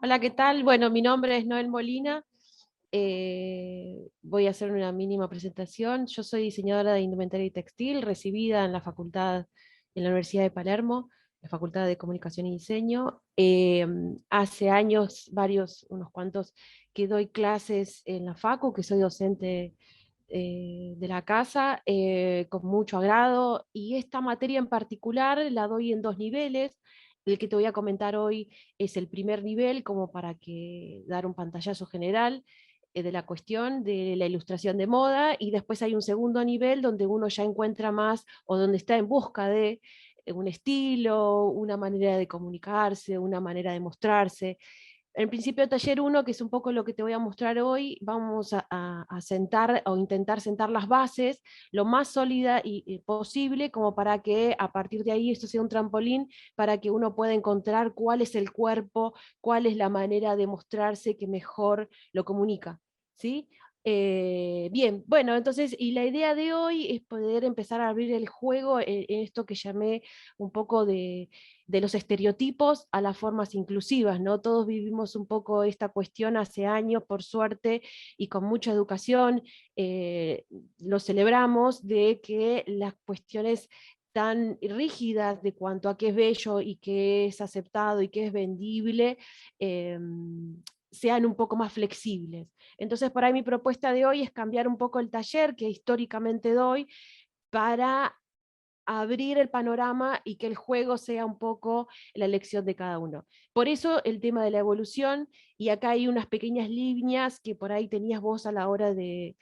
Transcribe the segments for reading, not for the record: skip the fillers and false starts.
Hola, ¿qué tal? Bueno, mi nombre es Noel Molina. Voy a hacer una mínima presentación. Yo soy diseñadora de indumentaria y textil, recibida en la facultad, en la Universidad de Palermo, la Facultad de Comunicación y Diseño. Hace años, unos cuantos, que doy clases en la Facu, que soy docente de la casa, con mucho agrado, y esta materia en particular la doy en dos niveles. El que te voy a comentar hoy es el primer nivel, como para dar un pantallazo general de la cuestión de la ilustración de moda, y después hay un segundo nivel donde uno ya encuentra más, o donde está en busca de un estilo, una manera de comunicarse, una manera de mostrarse. En principio, taller uno, que es un poco lo que te voy a mostrar hoy, vamos a sentar o intentar sentar las bases lo más sólida y posible, como para que a partir de ahí esto sea un trampolín para que uno pueda encontrar cuál es el cuerpo, cuál es la manera de mostrarse que mejor lo comunica. ¿Sí? Bien, bueno, entonces, y la idea de hoy es poder empezar a abrir el juego en esto que llamé un poco de los estereotipos a las formas inclusivas, ¿no? Todos vivimos un poco esta cuestión hace años, por suerte, y con mucha educación, eh, lo celebramos, de que las cuestiones tan rígidas de cuanto a qué es bello y qué es aceptado y qué es vendible, eh, sean un poco más flexibles. Entonces, por ahí mi propuesta de hoy es cambiar un poco el taller que históricamente doy para abrir el panorama y que el juego sea un poco la elección de cada uno. Por eso el tema de la evolución, y acá hay unas pequeñas líneas que por ahí tenías vos a la hora de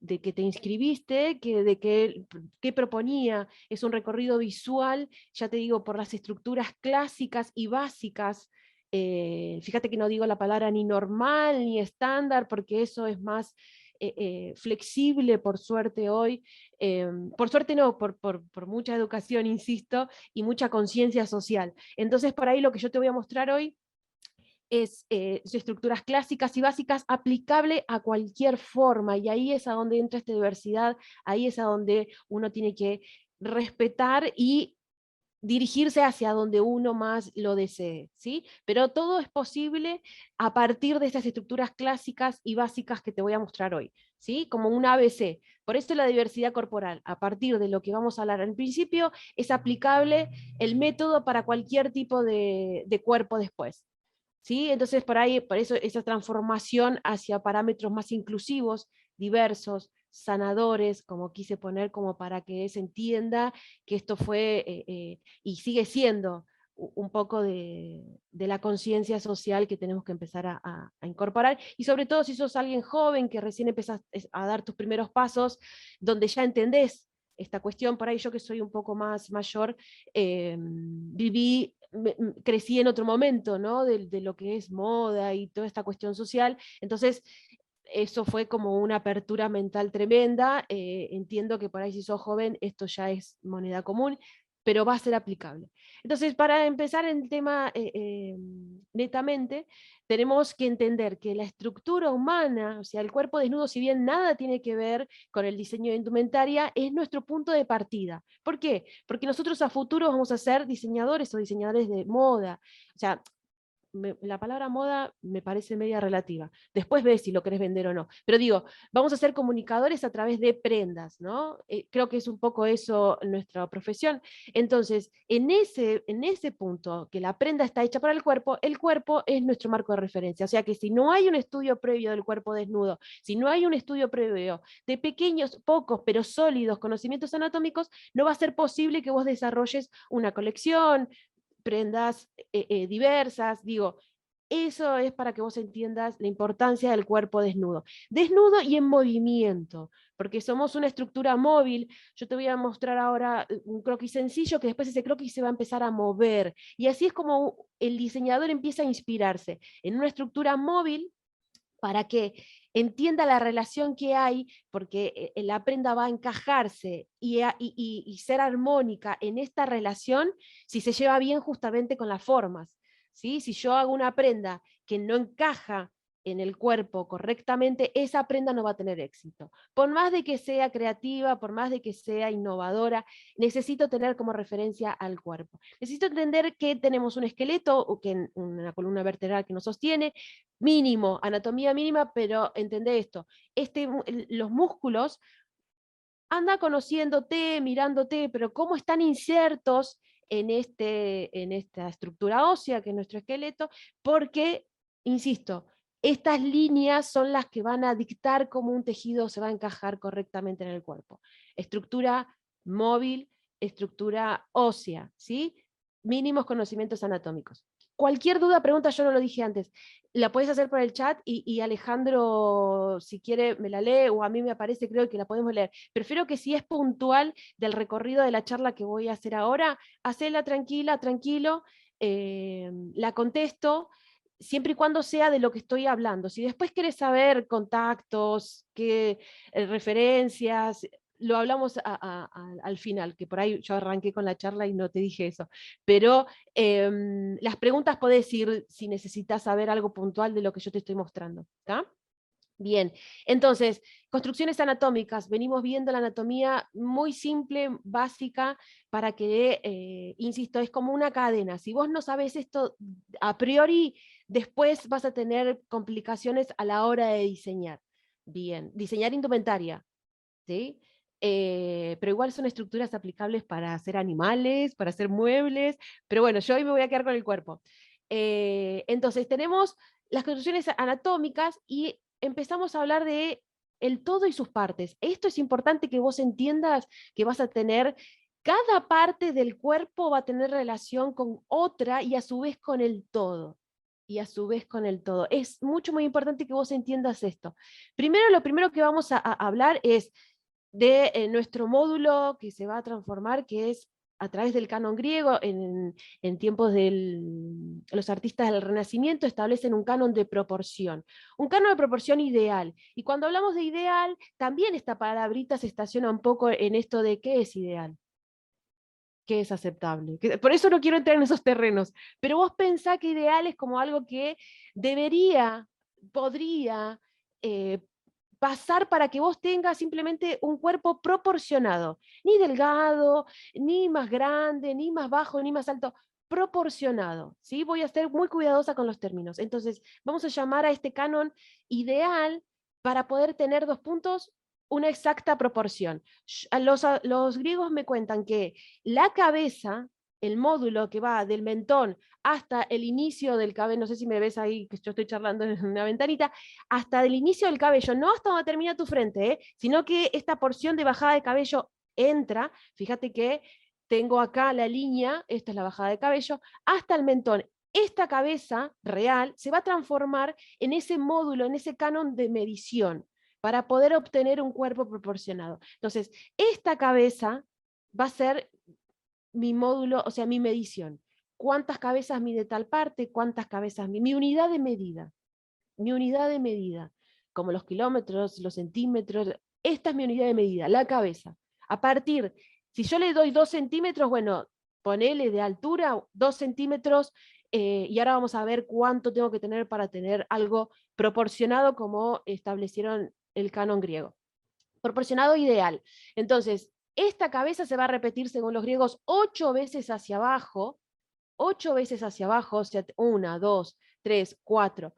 que te inscribiste, qué proponía. Es un recorrido visual, ya te digo, por las estructuras clásicas y básicas. Fíjate que no digo la palabra ni normal ni estándar, porque eso es más flexible, por suerte hoy. Por suerte no, por mucha educación, insisto, y mucha conciencia social. Entonces, por ahí lo que yo te voy a mostrar hoy es estructuras clásicas y básicas aplicable a cualquier forma, y ahí es a donde entra esta diversidad, ahí es a donde uno tiene que respetar y dirigirse hacia donde uno más lo desee, ¿sí? Pero todo es posible a partir de estas estructuras clásicas y básicas que te voy a mostrar hoy, ¿sí? Como un ABC. Por eso la diversidad corporal, a partir de lo que vamos a hablar en principio, es aplicable el método para cualquier tipo de cuerpo después. ¿Sí? Entonces, por eso esa transformación hacia parámetros más inclusivos, diversos, sanadores, como quise poner, como para que se entienda que esto fue y sigue siendo un poco de la conciencia social que tenemos que empezar a incorporar, y sobre todo si sos alguien joven que recién empezás a dar tus primeros pasos, donde ya entendés esta cuestión. Por ahí yo, que soy un poco más mayor, crecí en otro momento, ¿no? De lo que es moda y toda esta cuestión social. Entonces, eso fue como una apertura mental tremenda. Entiendo que por ahí, si sos joven, esto ya es moneda común, pero va a ser aplicable. Entonces, para empezar el tema netamente, tenemos que entender que la estructura humana, o sea, el cuerpo desnudo, si bien nada tiene que ver con el diseño de indumentaria, es nuestro punto de partida. ¿Por qué? Porque nosotros a futuro vamos a ser diseñadores o diseñadores de moda. O sea, la palabra moda me parece media relativa. Después ves si lo querés vender o no. Pero digo, vamos a ser comunicadores a través de prendas, ¿no? Creo que es un poco eso nuestra profesión. Entonces, en ese punto, que la prenda está hecha para el cuerpo es nuestro marco de referencia. O sea que si no hay un estudio previo del cuerpo desnudo, si no hay un estudio previo de pequeños, pocos, pero sólidos conocimientos anatómicos, no va a ser posible que vos desarrolles una colección, prendas diversas, digo, eso es para que vos entiendas la importancia del cuerpo desnudo. Desnudo y en movimiento, porque somos una estructura móvil. Yo te voy a mostrar ahora un croquis sencillo, que después ese croquis se va a empezar a mover. Y así es como el diseñador empieza a inspirarse en una estructura móvil para que entienda la relación que hay, porque la prenda va a encajarse y ser armónica en esta relación si se lleva bien justamente con las formas. ¿Sí? Si yo hago una prenda que no encaja en el cuerpo correctamente, esa prenda no va a tener éxito. Por más de que sea creativa, por más de que sea innovadora, necesito tener como referencia al cuerpo. Necesito entender que tenemos un esqueleto, o que una columna vertebral que nos sostiene, mínimo, anatomía mínima, pero entendé esto. Los músculos, anda conociéndote, mirándote, pero cómo están insertos en esta estructura ósea que es nuestro esqueleto, porque, insisto, estas líneas son las que van a dictar cómo un tejido se va a encajar correctamente en el cuerpo. Estructura móvil, estructura ósea, ¿sí? Mínimos conocimientos anatómicos. Cualquier duda, pregunta, yo no lo dije antes, la puedes hacer por el chat y Alejandro, si quiere, me la lee, o a mí me aparece, creo que la podemos leer. Prefiero que si es puntual del recorrido de la charla que voy a hacer ahora, hacela tranquila, tranquilo, la contesto, siempre y cuando sea de lo que estoy hablando. Si después querés saber contactos, referencias, lo hablamos al final, que por ahí yo arranqué con la charla y no te dije eso, pero las preguntas podés ir si necesitas saber algo puntual de lo que yo te estoy mostrando, ¿está? Bien, entonces, construcciones anatómicas. Venimos viendo la anatomía muy simple, básica, para que, insisto, es como una cadena. Si vos no sabes esto a priori, después vas a tener complicaciones a la hora de diseñar. Bien, diseñar indumentaria, ¿sí? Pero igual son estructuras aplicables para hacer animales, para hacer muebles, pero bueno, yo hoy me voy a quedar con el cuerpo. Entonces tenemos las construcciones anatómicas y empezamos a hablar de el todo y sus partes. Esto es importante que vos entiendas que vas a tener, cada parte del cuerpo va a tener relación con otra y a su vez con el todo. Y a su vez con el todo. Es mucho, muy importante que vos entiendas esto. Primero, lo primero que vamos a hablar es de nuestro módulo que se va a transformar, que es a través del canon griego, en tiempos de los artistas del Renacimiento establecen un canon de proporción, un canon de proporción ideal. Y cuando hablamos de ideal, también esta palabrita se estaciona un poco en esto de qué es ideal, qué es aceptable. Por eso no quiero entrar en esos terrenos, pero vos pensá que ideal es como algo que debería, podría, eh, pasar para que vos tengas simplemente un cuerpo proporcionado, ni delgado, ni más grande, ni más bajo, ni más alto, proporcionado, ¿sí? Voy a ser muy cuidadosa con los términos. Entonces, vamos a llamar a este canon ideal para poder tener dos puntos, una exacta proporción. Los griegos me cuentan que la cabeza, el módulo que va del mentón hasta el inicio del cabello, no sé si me ves ahí, que yo estoy charlando en una ventanita, hasta el inicio del cabello, no hasta donde termina tu frente, sino que esta porción de bajada de cabello entra, fíjate que tengo acá la línea, esta es la bajada de cabello, hasta el mentón. Esta cabeza real se va a transformar en ese módulo, en ese canon de medición, para poder obtener un cuerpo proporcionado. Entonces, esta cabeza va a ser mi módulo, o sea, mi medición. ¿Cuántas cabezas mide tal parte? ¿Cuántas cabezas mide? Mi unidad de medida. Mi unidad de medida. Como los kilómetros, los centímetros. Esta es mi unidad de medida, la cabeza. A partir, si yo le doy 2 centímetros, bueno, ponele de altura 2 centímetros, y ahora vamos a ver cuánto tengo que tener para tener algo proporcionado como establecieron el canon griego. Proporcionado ideal. Entonces, esta cabeza se va a repetir según los griegos 8 veces hacia abajo, 8 veces hacia abajo, o sea, 1, 2, 3, 4,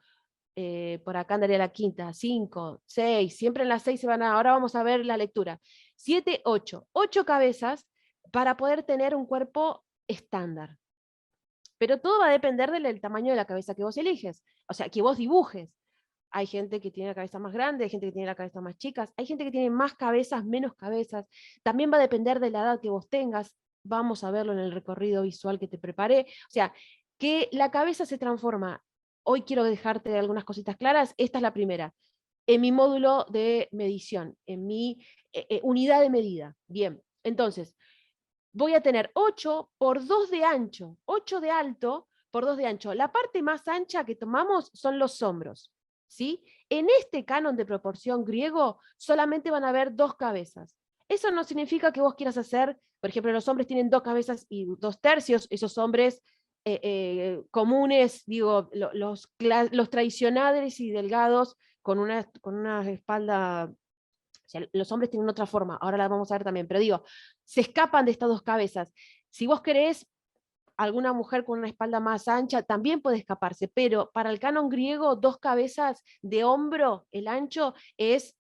por acá andaría la quinta, 5, 6, siempre en las 6 se van a, ahora vamos a ver la lectura, 7, 8, 8 cabezas para poder tener un cuerpo estándar. Pero todo va a depender del tamaño de la cabeza que vos eliges, o sea, que vos dibujes. Hay gente que tiene la cabeza más grande, hay gente que tiene la cabeza más chica, hay gente que tiene más cabezas, menos cabezas. También va a depender de la edad que vos tengas. Vamos a verlo en el recorrido visual que te preparé. O sea, que la cabeza se transforma. Hoy quiero dejarte algunas cositas claras. Esta es la primera. En mi módulo de medición, en mi unidad de medida. Bien, entonces, voy a tener 8 por 2 de ancho, 8 de alto por 2 de ancho. La parte más ancha que tomamos son los hombros, ¿sí? En este canon de proporción griego solamente van a haber 2 cabezas. Eso no significa que vos quieras hacer, por ejemplo, los hombres tienen 2 cabezas y 2 tercios, esos hombres comunes, digo, los tradicionales y delgados con una espalda, o sea, los hombres tienen otra forma, ahora la vamos a ver también, pero digo, se escapan de estas dos cabezas. Si vos querés alguna mujer con una espalda más ancha, también puede escaparse, pero para el canon griego, dos cabezas de hombro, el ancho, es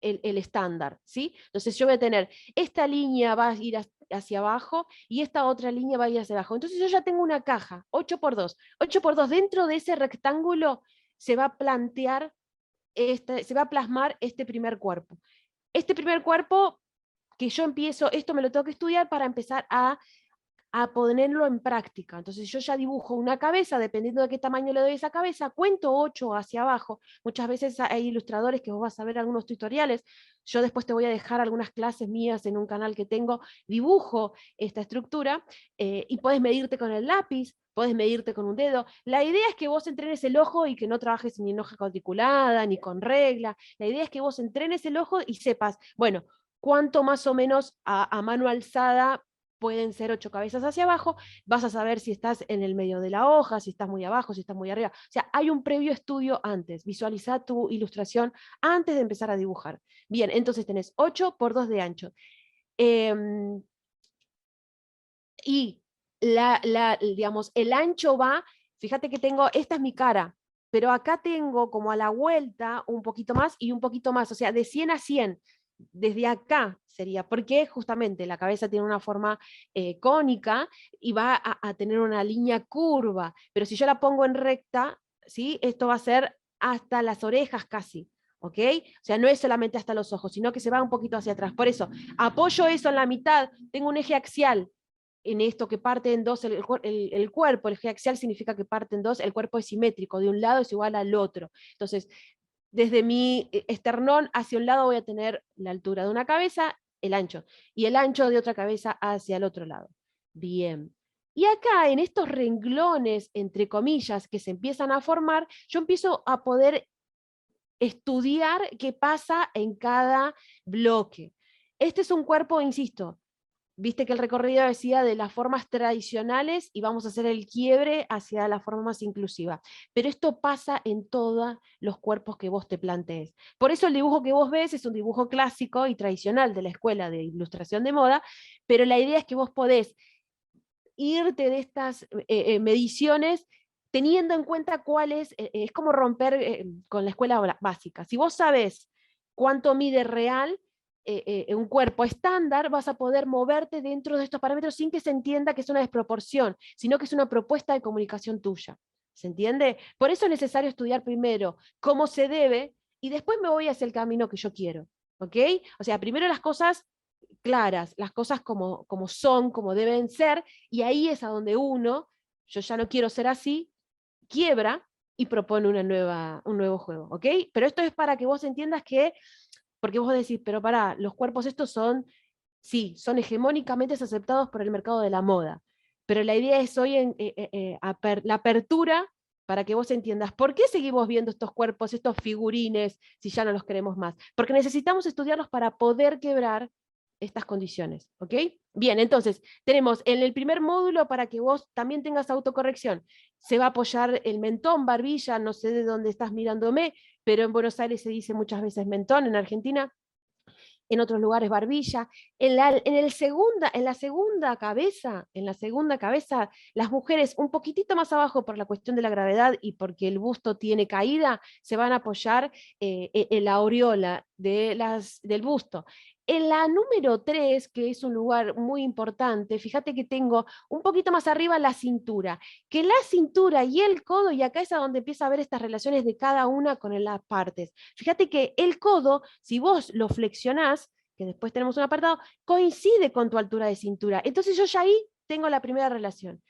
el estándar, ¿sí? Entonces yo voy a tener, esta línea va a ir hacia abajo y esta otra línea va a ir hacia abajo. Entonces yo ya tengo una caja, 8x2. 8x2, dentro de ese rectángulo se va a plantear, se va a plasmar este primer cuerpo. Este primer cuerpo que yo empiezo, esto me lo tengo que estudiar para empezar a ponerlo en práctica. Entonces yo ya dibujo una cabeza, dependiendo de qué tamaño le doy a esa cabeza, cuento 8 hacia abajo. Muchas veces hay ilustradores que vos vas a ver algunos tutoriales, yo después te voy a dejar algunas clases mías en un canal que tengo, dibujo esta estructura y puedes medirte con el lápiz, puedes medirte con un dedo. La idea es que vos entrenes el ojo y que no trabajes ni en hoja cuadriculada, ni con regla. La idea es que vos entrenes el ojo y sepas, bueno, cuánto más o menos a mano alzada pueden ser 8 cabezas hacia abajo, vas a saber si estás en el medio de la hoja, si estás muy abajo, si estás muy arriba. O sea, hay un previo estudio antes. Visualiza tu ilustración antes de empezar a dibujar. Bien, entonces tenés 8x2 de ancho. Y digamos, el ancho va, fíjate que tengo, esta es mi cara, pero acá tengo como a la vuelta un poquito más y un poquito más, o sea, de 100 a 100 desde acá sería, porque justamente la cabeza tiene una forma cónica y va a tener una línea curva, pero si yo la pongo en recta, ¿sí? Esto va a ser hasta las orejas casi, ¿ok? O sea, no es solamente hasta los ojos, sino que se va un poquito hacia atrás. Por eso, apoyo eso en la mitad, tengo un eje axial, en esto que parte en dos el cuerpo, el eje axial significa que parte en dos, el cuerpo es simétrico, de un lado es igual al otro. Entonces, desde mi esternón hacia un lado voy a tener la altura de una cabeza, el ancho, y el ancho de otra cabeza hacia el otro lado. Bien. Y acá, en estos renglones, entre comillas, que se empiezan a formar, yo empiezo a poder estudiar qué pasa en cada bloque. Este es un cuerpo, insisto, viste que el recorrido decía de las formas tradicionales y vamos a hacer el quiebre hacia la forma más inclusiva. Pero esto pasa en todos los cuerpos que vos te plantees. Por eso el dibujo que vos ves es un dibujo clásico y tradicional de la escuela de ilustración de moda, pero la idea es que vos podés irte de estas mediciones teniendo en cuenta cuál es como romper con la escuela básica. Si vos sabés cuánto mide real, un cuerpo estándar, vas a poder moverte dentro de estos parámetros sin que se entienda que es una desproporción, sino que es una propuesta de comunicación tuya. ¿Se entiende? Por eso es necesario estudiar primero cómo se debe y después me voy hacia el camino que yo quiero. ¿Ok? O sea, primero las cosas claras, las cosas como son, como deben ser, y ahí es a donde uno, yo ya no quiero ser así, quiebra y propone un nuevo juego, ¿ok? Pero esto es para que vos entiendas que, porque vos decís, pero pará, los cuerpos estos son, sí, son hegemónicamente aceptados por el mercado de la moda, pero la idea es hoy la apertura para que vos entiendas por qué seguimos viendo estos cuerpos, estos figurines, si ya no los queremos más. Porque necesitamos estudiarlos para poder quebrar estas condiciones, ¿ok? Bien, entonces, tenemos en el primer módulo para que vos también tengas autocorrección. Se va a apoyar el mentón, barbilla, no sé de dónde estás mirándome, pero en Buenos Aires se dice muchas veces mentón, en Argentina en otros lugares barbilla. En la segunda cabeza, las mujeres un poquitito más abajo por la cuestión de la gravedad y porque el busto tiene caída, se van a apoyar en la aureola del busto. En la número 3, que es un lugar muy importante, fíjate que tengo un poquito más arriba la cintura, que la cintura y el codo, y acá es a donde empieza a ver estas relaciones de cada una con las partes. Fíjate que el codo, si vos lo flexionás, que después tenemos un apartado, coincide con tu altura de cintura. Entonces yo ya ahí tengo la primera relación.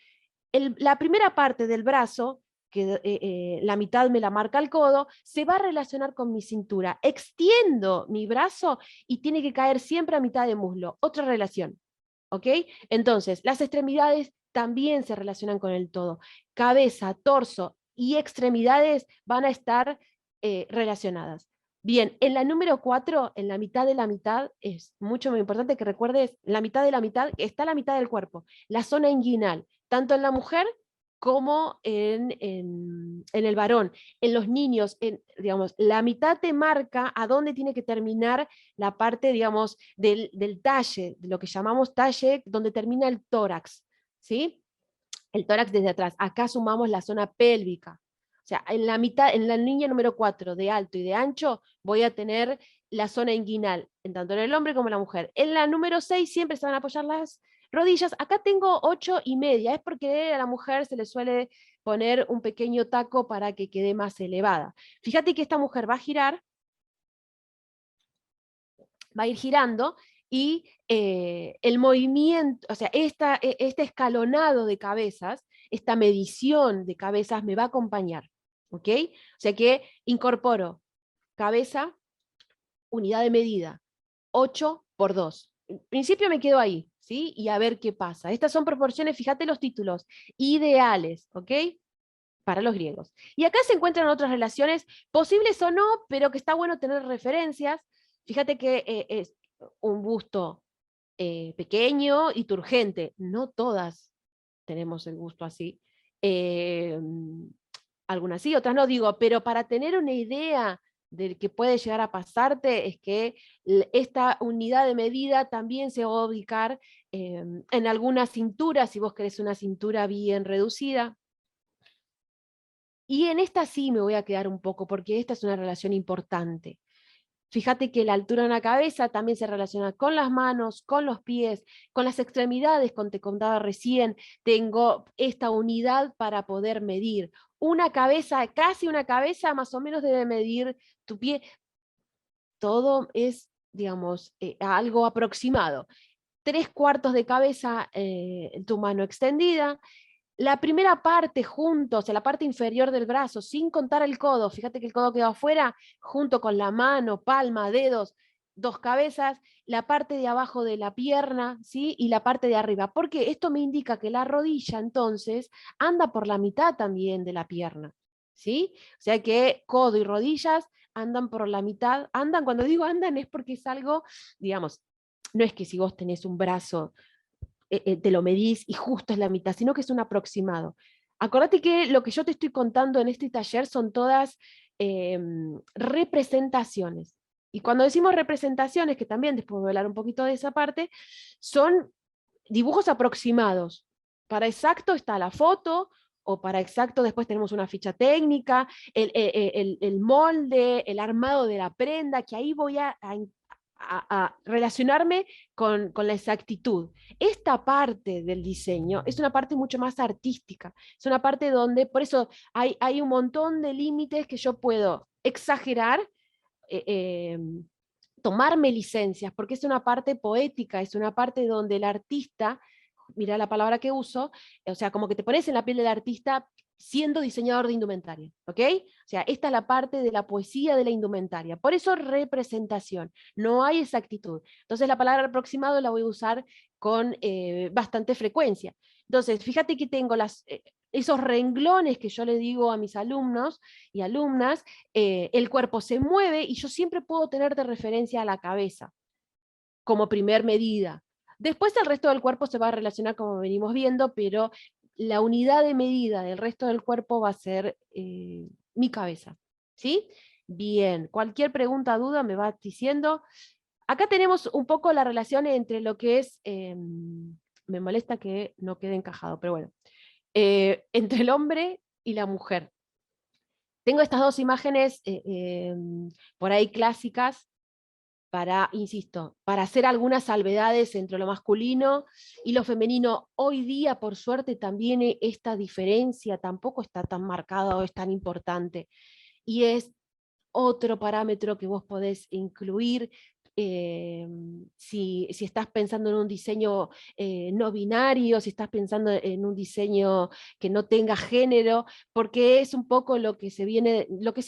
La primera parte del brazo, que la mitad me la marca el codo, se va a relacionar con mi cintura. Extiendo mi brazo y tiene que caer siempre a mitad de muslo. Otra relación. ¿Ok? Entonces, las extremidades también se relacionan con el todo. Cabeza, torso y extremidades van a estar relacionadas. Bien, en la número 4, en la mitad de la mitad, es mucho muy importante que recuerdes, la mitad de la mitad, está la mitad del cuerpo, la zona inguinal, tanto en la mujer como en el varón. En los niños, digamos, la mitad te marca a dónde tiene que terminar la parte, digamos, del talle, de lo que llamamos talle, donde termina el tórax, ¿sí? El tórax desde atrás. Acá sumamos la zona pélvica. O sea, en la mitad, en la línea número 4 de alto y de ancho, voy a tener la zona inguinal, en tanto en el hombre como en la mujer. En la número 6 siempre se van a apoyar las rodillas. Acá tengo 8,5, es porque a la mujer se le suele poner un pequeño taco para que quede más elevada. Fíjate que esta mujer va a girar, va a ir girando, y el movimiento, o sea, este escalonado de cabezas, esta medición de cabezas me va a acompañar, ¿ok? O sea que incorporo cabeza, unidad de medida, 8 por 2. En principio me quedo ahí, ¿sí? Y a ver qué pasa. Estas son proporciones, fíjate los títulos, ideales, ¿ok? Para los griegos. Y acá se encuentran otras relaciones, posibles o no, pero que está bueno tener referencias. Fíjate que es un busto pequeño y turgente. No todas tenemos el busto así. Eh, Algunas sí, otras no, digo, pero para tener una idea de que puede llegar a pasarte es que esta unidad de medida también se va a ubicar en alguna cintura, si vos querés una cintura bien reducida. Y en esta sí me voy a quedar un poco, porque esta es una relación importante. Fíjate que la altura de la cabeza también se relaciona con las manos, con los pies, con las extremidades, como te contaba recién. Tengo esta unidad para poder medir. Una cabeza, casi una cabeza, más o menos debe medir tu pie. Todo es, digamos, algo aproximado. 3/4 de cabeza, tu mano extendida. La primera parte junto, o sea, la parte inferior del brazo, sin contar el codo, fíjate que el codo quedó afuera, junto con la mano, palma, dedos, 2 cabezas, la parte de abajo de la pierna, ¿sí? Y la parte de arriba, porque esto me indica que la rodilla entonces anda por la mitad también de la pierna, ¿sí? O sea que codo y rodillas andan por la mitad, andan, cuando digo andan es porque es algo, digamos, no es que si vos tenés un brazo te lo medís y justo es la mitad, sino que es un aproximado. Acordate que lo que yo te estoy contando en este taller son todas representaciones. Y cuando decimos representaciones, que también después voy a hablar un poquito de esa parte, son dibujos aproximados. Para exacto está la foto, o para exacto después tenemos una ficha técnica, el molde, el armado de la prenda, que ahí voy a relacionarme con la exactitud. Esta parte del diseño es una parte mucho más artística, es una parte donde, por eso hay un montón de límites que yo puedo exagerar, eh, eh, tomarme licencias, porque es una parte poética, es una parte donde el artista, mira la palabra que uso, o sea, como que te pones en la piel del artista siendo diseñador de indumentaria, ¿ok? O sea, esta es la parte de la poesía de la indumentaria. Por eso representación, no hay exactitud. Entonces la palabra aproximado la voy a usar con bastante frecuencia. Entonces, fíjate que tengo esos renglones que yo le digo a mis alumnos y alumnas, el cuerpo se mueve y yo siempre puedo tener de referencia a la cabeza como primer medida. Después el resto del cuerpo se va a relacionar como venimos viendo, pero la unidad de medida del resto del cuerpo va a ser mi cabeza. ¿Sí? Bien, cualquier pregunta, duda me va diciendo. Acá tenemos un poco la relación entre lo que es, me molesta que no quede encajado, pero bueno, entre el hombre y la mujer. Tengo estas dos imágenes por ahí clásicas para, insisto, para hacer algunas salvedades entre lo masculino y lo femenino. Hoy día, por suerte, también esta diferencia tampoco está tan marcada o es tan importante. Y es otro parámetro que vos podés incluir si estás pensando en un diseño no binario, si estás pensando en un diseño que no tenga género, porque es un poco lo que se viene y lo que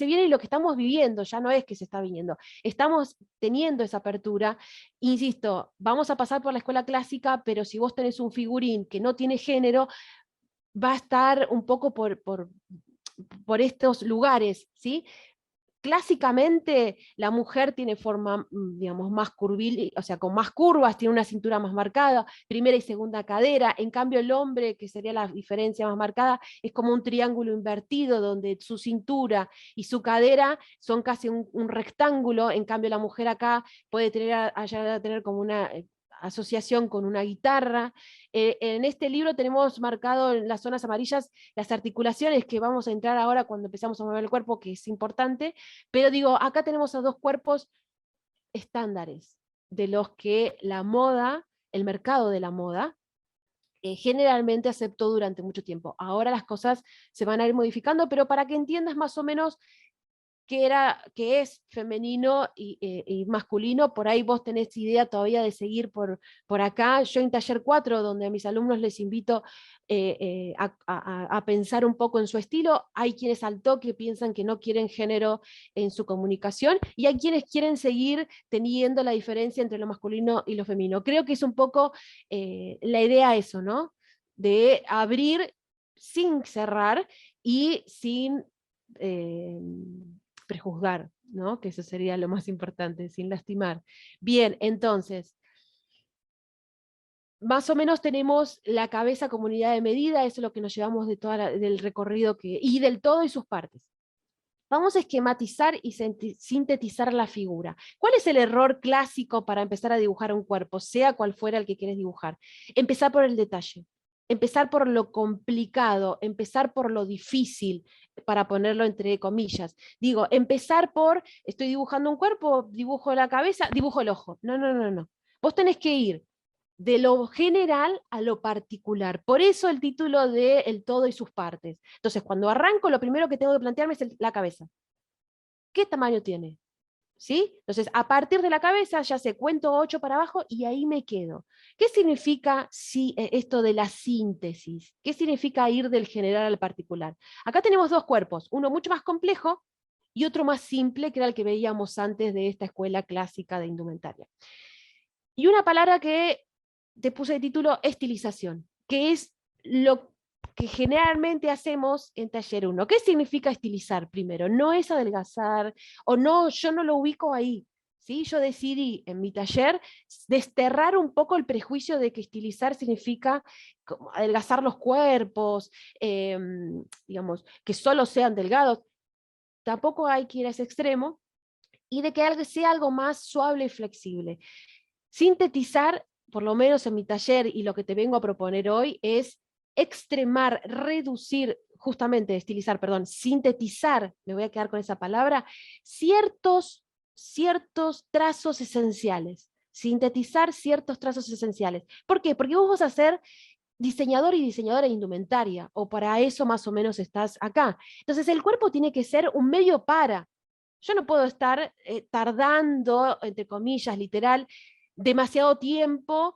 estamos viviendo, ya no es que se está viniendo, estamos teniendo esa apertura. Insisto, vamos a pasar por la escuela clásica, pero si vos tenés un figurín que no tiene género, va a estar un poco por estos lugares, ¿sí? clásicamente la mujer tiene forma, digamos, más curvil, o sea, con más curvas, tiene una cintura más marcada, primera y segunda cadera. En cambio el hombre, que sería la diferencia más marcada, es como un triángulo invertido, donde su cintura y su cadera son casi un rectángulo. En cambio la mujer acá puede tener, tener como una asociación con una guitarra. En este libro tenemos marcado en las zonas amarillas las articulaciones, que vamos a entrar ahora cuando empezamos a mover el cuerpo, que es importante, pero digo, acá tenemos a dos cuerpos estándares, de los que la moda, el mercado de la moda, generalmente aceptó durante mucho tiempo. Ahora las cosas se van a ir modificando, pero para que entiendas más o menos que es femenino y masculino, por ahí vos tenés idea todavía de seguir por acá. Yo en Taller 4, donde a mis alumnos les invito a pensar un poco en su estilo, hay quienes al toque piensan que no quieren género en su comunicación, y hay quienes quieren seguir teniendo la diferencia entre lo masculino y lo femenino. Creo que es un poco la idea eso, ¿no? De abrir sin cerrar y sin prejuzgar, ¿no? Que eso sería lo más importante, sin lastimar. Bien, entonces, más o menos tenemos la cabeza como unidad de medida, eso es lo que nos llevamos de del recorrido y del todo y sus partes. Vamos a esquematizar y sintetizar la figura. ¿Cuál es el error clásico para empezar a dibujar un cuerpo, sea cual fuera el que quieres dibujar? Empezar por el detalle, empezar por lo complicado, empezar por lo difícil, para ponerlo entre comillas. Digo, empezar por, estoy dibujando un cuerpo, dibujo la cabeza, dibujo el ojo. No, no, no, no. Vos tenés que ir de lo general a lo particular. Por eso el título de El todo y sus partes. Entonces, cuando arranco, lo primero que tengo que plantearme es la cabeza. ¿Qué tamaño tiene? ¿Sí? Entonces, a partir de la cabeza, ya sé, cuento 8 para abajo y ahí me quedo. ¿Qué significa esto de la síntesis? ¿Qué significa ir del general al particular? Acá tenemos dos cuerpos, uno mucho más complejo y otro más simple, que era el que veíamos antes de esta escuela clásica de indumentaria. Y una palabra que te puse de título, estilización, que es lo que generalmente hacemos en taller 1. ¿Qué significa estilizar primero? No es adelgazar, o no, yo no lo ubico ahí. ¿Sí? Yo decidí en mi taller desterrar un poco el prejuicio de que estilizar significa adelgazar los cuerpos, digamos, que solo sean delgados. Tampoco hay que ir a ese extremo, y de que sea algo más suave y flexible. Sintetizar, por lo menos en mi taller, y lo que te vengo a proponer hoy, es extremar, reducir, justamente estilizar, perdón, sintetizar, me voy a quedar con esa palabra, ciertos trazos esenciales. Sintetizar ciertos trazos esenciales. ¿Por qué? Porque vos vas a ser diseñador y diseñadora de indumentaria, o para eso más o menos estás acá. Entonces el cuerpo tiene que ser un medio para. Yo no puedo estar tardando, entre comillas, literal, demasiado tiempo.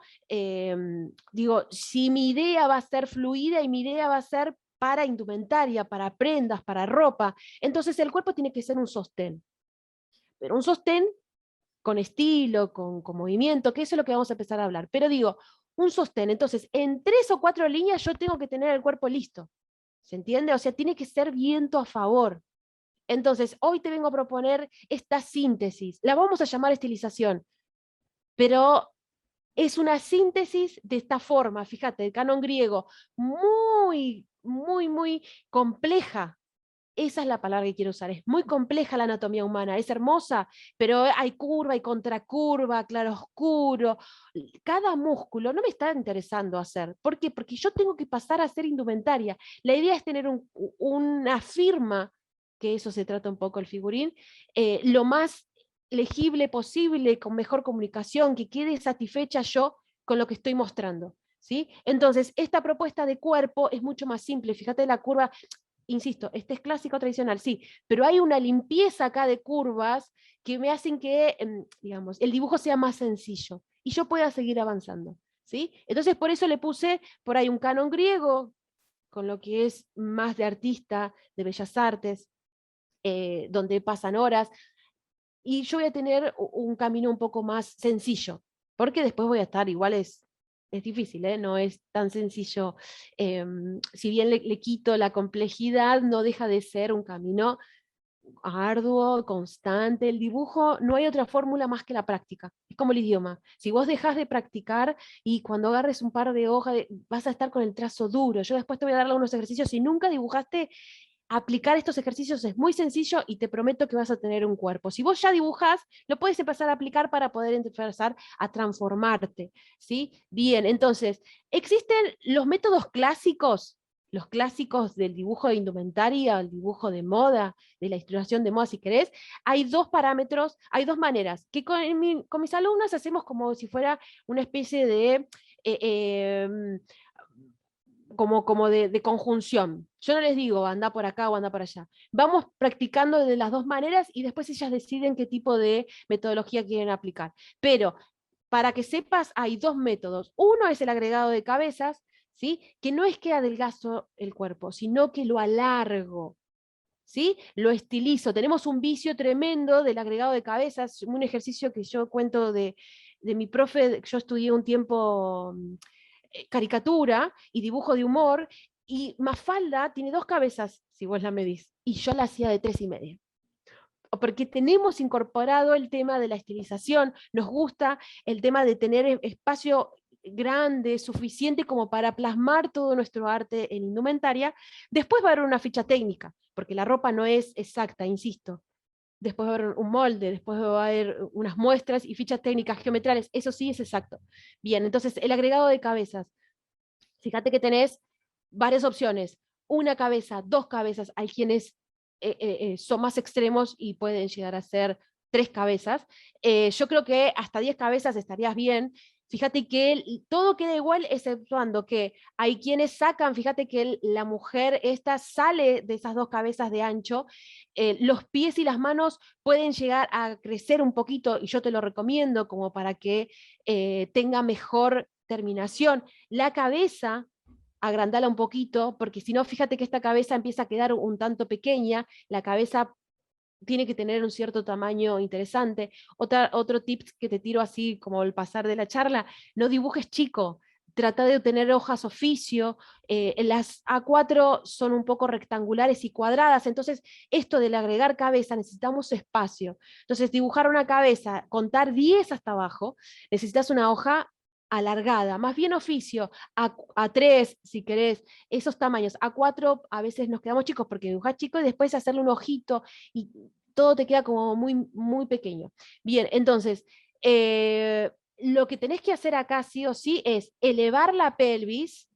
Digo, si mi idea va a ser fluida y mi idea va a ser para indumentaria, para prendas, para ropa, entonces el cuerpo tiene que ser un sostén. Pero un sostén con estilo, con movimiento, que eso es lo que vamos a empezar a hablar. Pero digo, un sostén. Entonces, en 3 o 4 líneas yo tengo que tener el cuerpo listo. ¿Se entiende? O sea, tiene que ser viento a favor. Entonces, hoy te vengo a proponer esta síntesis. La vamos a llamar estilización, pero es una síntesis de esta forma, fíjate, el canon griego, muy, muy, muy compleja. Esa es la palabra que quiero usar. Es muy compleja la anatomía humana, es hermosa, pero hay curva y contracurva, claroscuro. Cada músculo no me está interesando hacer. ¿Por qué? Porque yo tengo que pasar a ser indumentaria. La idea es tener una firma, que eso se trata un poco el figurín, lo más legible posible, con mejor comunicación, que quede satisfecha yo con lo que estoy mostrando. ¿Sí? Entonces, esta propuesta de cuerpo es mucho más simple. Fíjate la curva, insisto, este es clásico tradicional, sí, pero hay una limpieza acá de curvas que me hacen que, digamos, el dibujo sea más sencillo y yo pueda seguir avanzando, ¿sí? Entonces por eso le puse por ahí un canon griego, con lo que es más de artista, de bellas artes, donde pasan horas, y yo voy a tener un camino un poco más sencillo, porque después voy a estar igual es difícil, ¿eh? No es tan sencillo. Si bien le quito la complejidad, no deja de ser un camino arduo, constante. El dibujo, no hay otra fórmula más que la práctica. Es como el idioma. Si vos dejás de practicar y cuando agarres un par de hojas, vas a estar con el trazo duro. Yo después te voy a dar algunos ejercicios. Si nunca dibujaste, aplicar estos ejercicios es muy sencillo y te prometo que vas a tener un cuerpo. Si vos ya dibujás, lo puedes empezar a aplicar para poder empezar a transformarte, ¿sí? Bien, entonces, existen los clásicos del dibujo de indumentaria, el dibujo de moda, de la ilustración de moda, si querés. Hay dos parámetros, hay dos maneras, que con mis alumnos hacemos como si fuera una especie de... eh, eh, como de conjunción. Yo no les digo anda por acá o anda por allá. Vamos practicando de las dos maneras y después ellas deciden qué tipo de metodología quieren aplicar. Pero para que sepas, hay dos métodos. Uno es el agregado de cabezas, ¿sí? Que no es que adelgazo el cuerpo, sino que lo alargo. ¿Sí? Lo estilizo. Tenemos un vicio tremendo del agregado de cabezas, un ejercicio que yo cuento de mi profe. Yo estudié un tiempo caricatura y dibujo de humor, y Mafalda tiene dos cabezas, si vos la medís, y yo la hacía de 3,5. Porque tenemos incorporado el tema de la estilización, nos gusta el tema de tener espacio grande, suficiente como para plasmar todo nuestro arte en indumentaria. Después va a haber una ficha técnica, porque la ropa no es exacta, insisto. Después va a haber un molde, después va a haber unas muestras y fichas técnicas geometrales, eso sí es exacto. Bien, entonces el agregado de cabezas. Fíjate que tenés varias opciones, una cabeza, dos cabezas, hay quienes son más extremos y pueden llegar a ser 3 cabezas. Yo creo que hasta 10 cabezas estarías bien. Fíjate que todo queda igual, exceptuando que hay quienes sacan, fíjate que la mujer esta sale de esas 2 cabezas de ancho, los pies y las manos pueden llegar a crecer un poquito, y yo te lo recomiendo como para que tenga mejor terminación. La cabeza, agrandala un poquito, porque si no, fíjate que esta cabeza empieza a quedar un tanto pequeña, la cabeza tiene que tener un cierto tamaño interesante. Otro tip que te tiro así como el pasar de la charla: no dibujes chico, trata de tener hojas oficio, las A4 son un poco rectangulares y cuadradas, entonces esto del agregar cabeza necesitamos espacio. Entonces dibujar una cabeza, contar 10 hasta abajo, necesitas una hoja alargada, más bien oficio, A3 si querés, esos tamaños. A4 a veces nos quedamos chicos porque dibujás chico y después hacerle un ojito y todo te queda como muy, muy pequeño. Bien, entonces, lo que tenés que hacer acá sí o sí es elevar la pelvis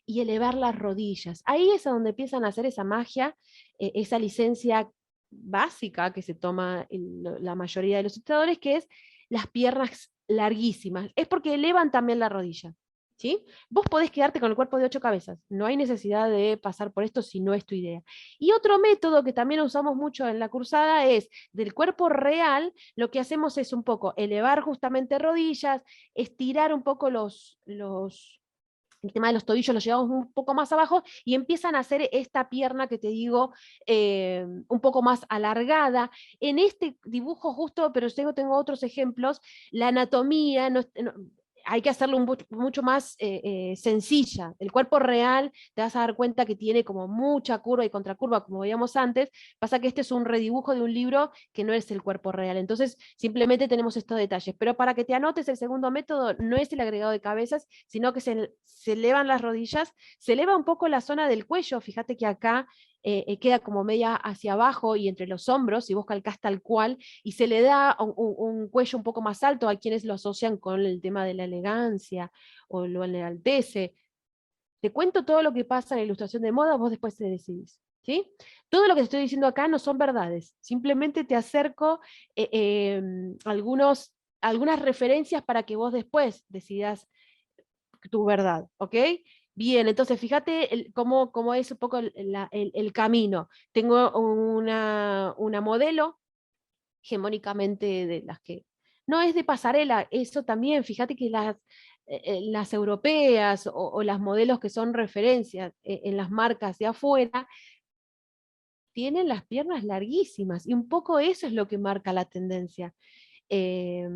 y elevar las rodillas. Ahí es a donde empiezan a hacer esa magia, esa licencia básica que se toma la mayoría de los ilustradores, que es las piernas larguísimas. Es porque elevan también la rodilla. ¿Sí? Vos podés quedarte con el cuerpo de 8 cabezas, no hay necesidad de pasar por esto si no es tu idea. Y otro método que también usamos mucho en la cursada es del cuerpo real. Lo que hacemos es un poco elevar justamente rodillas, estirar un poco el tema de los tobillos, los llevamos un poco más abajo y empiezan a hacer esta pierna que te digo un poco más alargada. En este dibujo justo, pero tengo otros ejemplos, la anatomía hay que hacerlo mucho más sencilla. El cuerpo real te vas a dar cuenta que tiene como mucha curva y contracurva, como veíamos antes. Pasa que este es un redibujo de un libro que no es el cuerpo real. Entonces, simplemente tenemos estos detalles. Pero para que te anotes, el segundo método no es el agregado de cabezas, sino que se elevan las rodillas, se eleva un poco la zona del cuello. Fíjate que acá queda como media hacia abajo y entre los hombros, si vos calcás tal cual, y se le da un cuello un poco más alto. A quienes lo asocian con el tema de la elegancia o lo enaltece. Te cuento todo lo que pasa en la ilustración de moda, vos después te decidís. ¿Sí? Todo lo que te estoy diciendo acá no son verdades, simplemente te acerco algunas referencias para que vos después decidas tu verdad, ¿ok? Bien, entonces fíjate cómo es un poco el camino. Tengo una modelo, hegemónicamente de las que... No es de pasarela, eso también, fíjate que las europeas o las modelos que son referencias en las marcas de afuera, tienen las piernas larguísimas, y un poco eso es lo que marca la tendencia. Eh,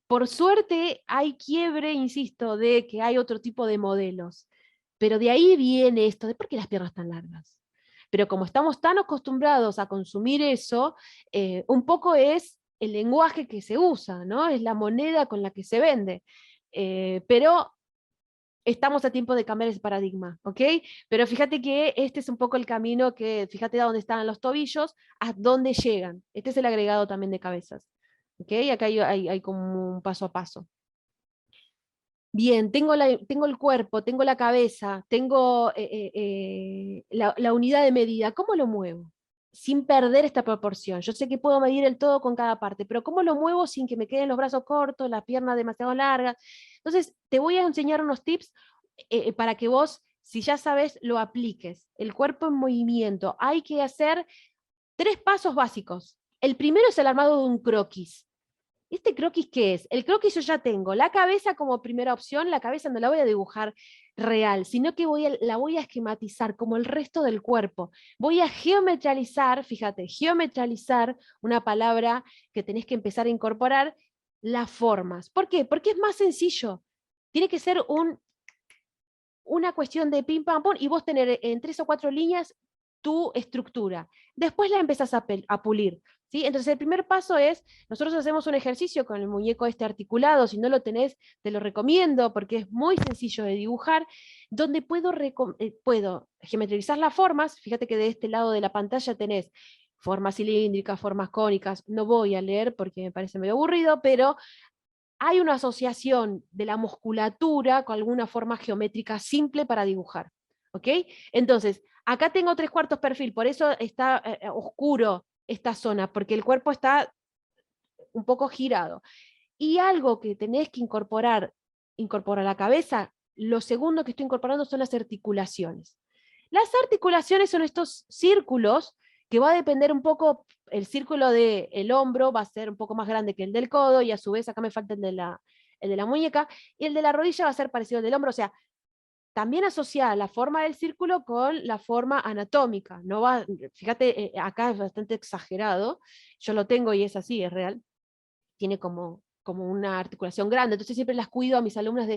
por suerte hay quiebre, insisto, de que hay otro tipo de modelos, pero de ahí viene esto de por qué las piernas tan largas. pero como estamos tan acostumbrados a consumir eso, un poco es el lenguaje que se usa, ¿no? Es la moneda con la que se vende. Pero estamos a tiempo de cambiar ese paradigma, ¿ok? Pero fíjate que este es un poco el camino que, fíjate a dónde están los tobillos, a dónde llegan. Este es el agregado también de cabezas, ¿ok? Acá hay como un paso a paso. Bien, tengo el cuerpo, tengo la cabeza, tengo la unidad de medida. ¿Cómo lo muevo? Sin perder esta proporción. Yo sé que puedo medir el todo con cada parte, pero ¿cómo lo muevo sin que me queden los brazos cortos, las piernas demasiado largas? Entonces, te voy a enseñar unos tips para que vos, si ya sabes, lo apliques. El cuerpo en movimiento. Hay que hacer 3 pasos básicos. El primero es el armado de un croquis. ¿Este croquis qué es? El croquis yo ya tengo la cabeza como primera opción, la cabeza no la voy a dibujar real, sino que la voy a esquematizar como el resto del cuerpo. Voy a geometralizar, fíjate, geometralizar, una palabra que tenés que empezar a incorporar, las formas. ¿Por qué? Porque es más sencillo. Tiene que ser una cuestión de pim pam pum y vos tener en 3 o 4 líneas tu estructura. Después la empezás a pulir. ¿Sí? Entonces el primer paso es, nosotros hacemos un ejercicio con el muñeco este articulado, si no lo tenés, te lo recomiendo porque es muy sencillo de dibujar, donde puedo geometrizar las formas, fíjate que de este lado de la pantalla tenés formas cilíndricas, formas cónicas, no voy a leer porque me parece medio aburrido, pero hay una asociación de la musculatura con alguna forma geométrica simple para dibujar. ¿Ok? Entonces, acá tengo 3/4 perfil, por eso está oscuro esta zona, porque el cuerpo está un poco girado. Y algo que tenés que incorporar a la cabeza, lo segundo que estoy incorporando son las articulaciones. Las articulaciones son estos círculos que va a depender un poco, el círculo del hombro va a ser un poco más grande que el del codo, y a su vez acá me falta el de la muñeca, y el de la rodilla va a ser parecido al del hombro, o sea, también asociada la forma del círculo con la forma anatómica. No va, fíjate, acá es bastante exagerado, yo lo tengo y es así, es real, tiene como una articulación grande, entonces siempre las cuido a mis alumnas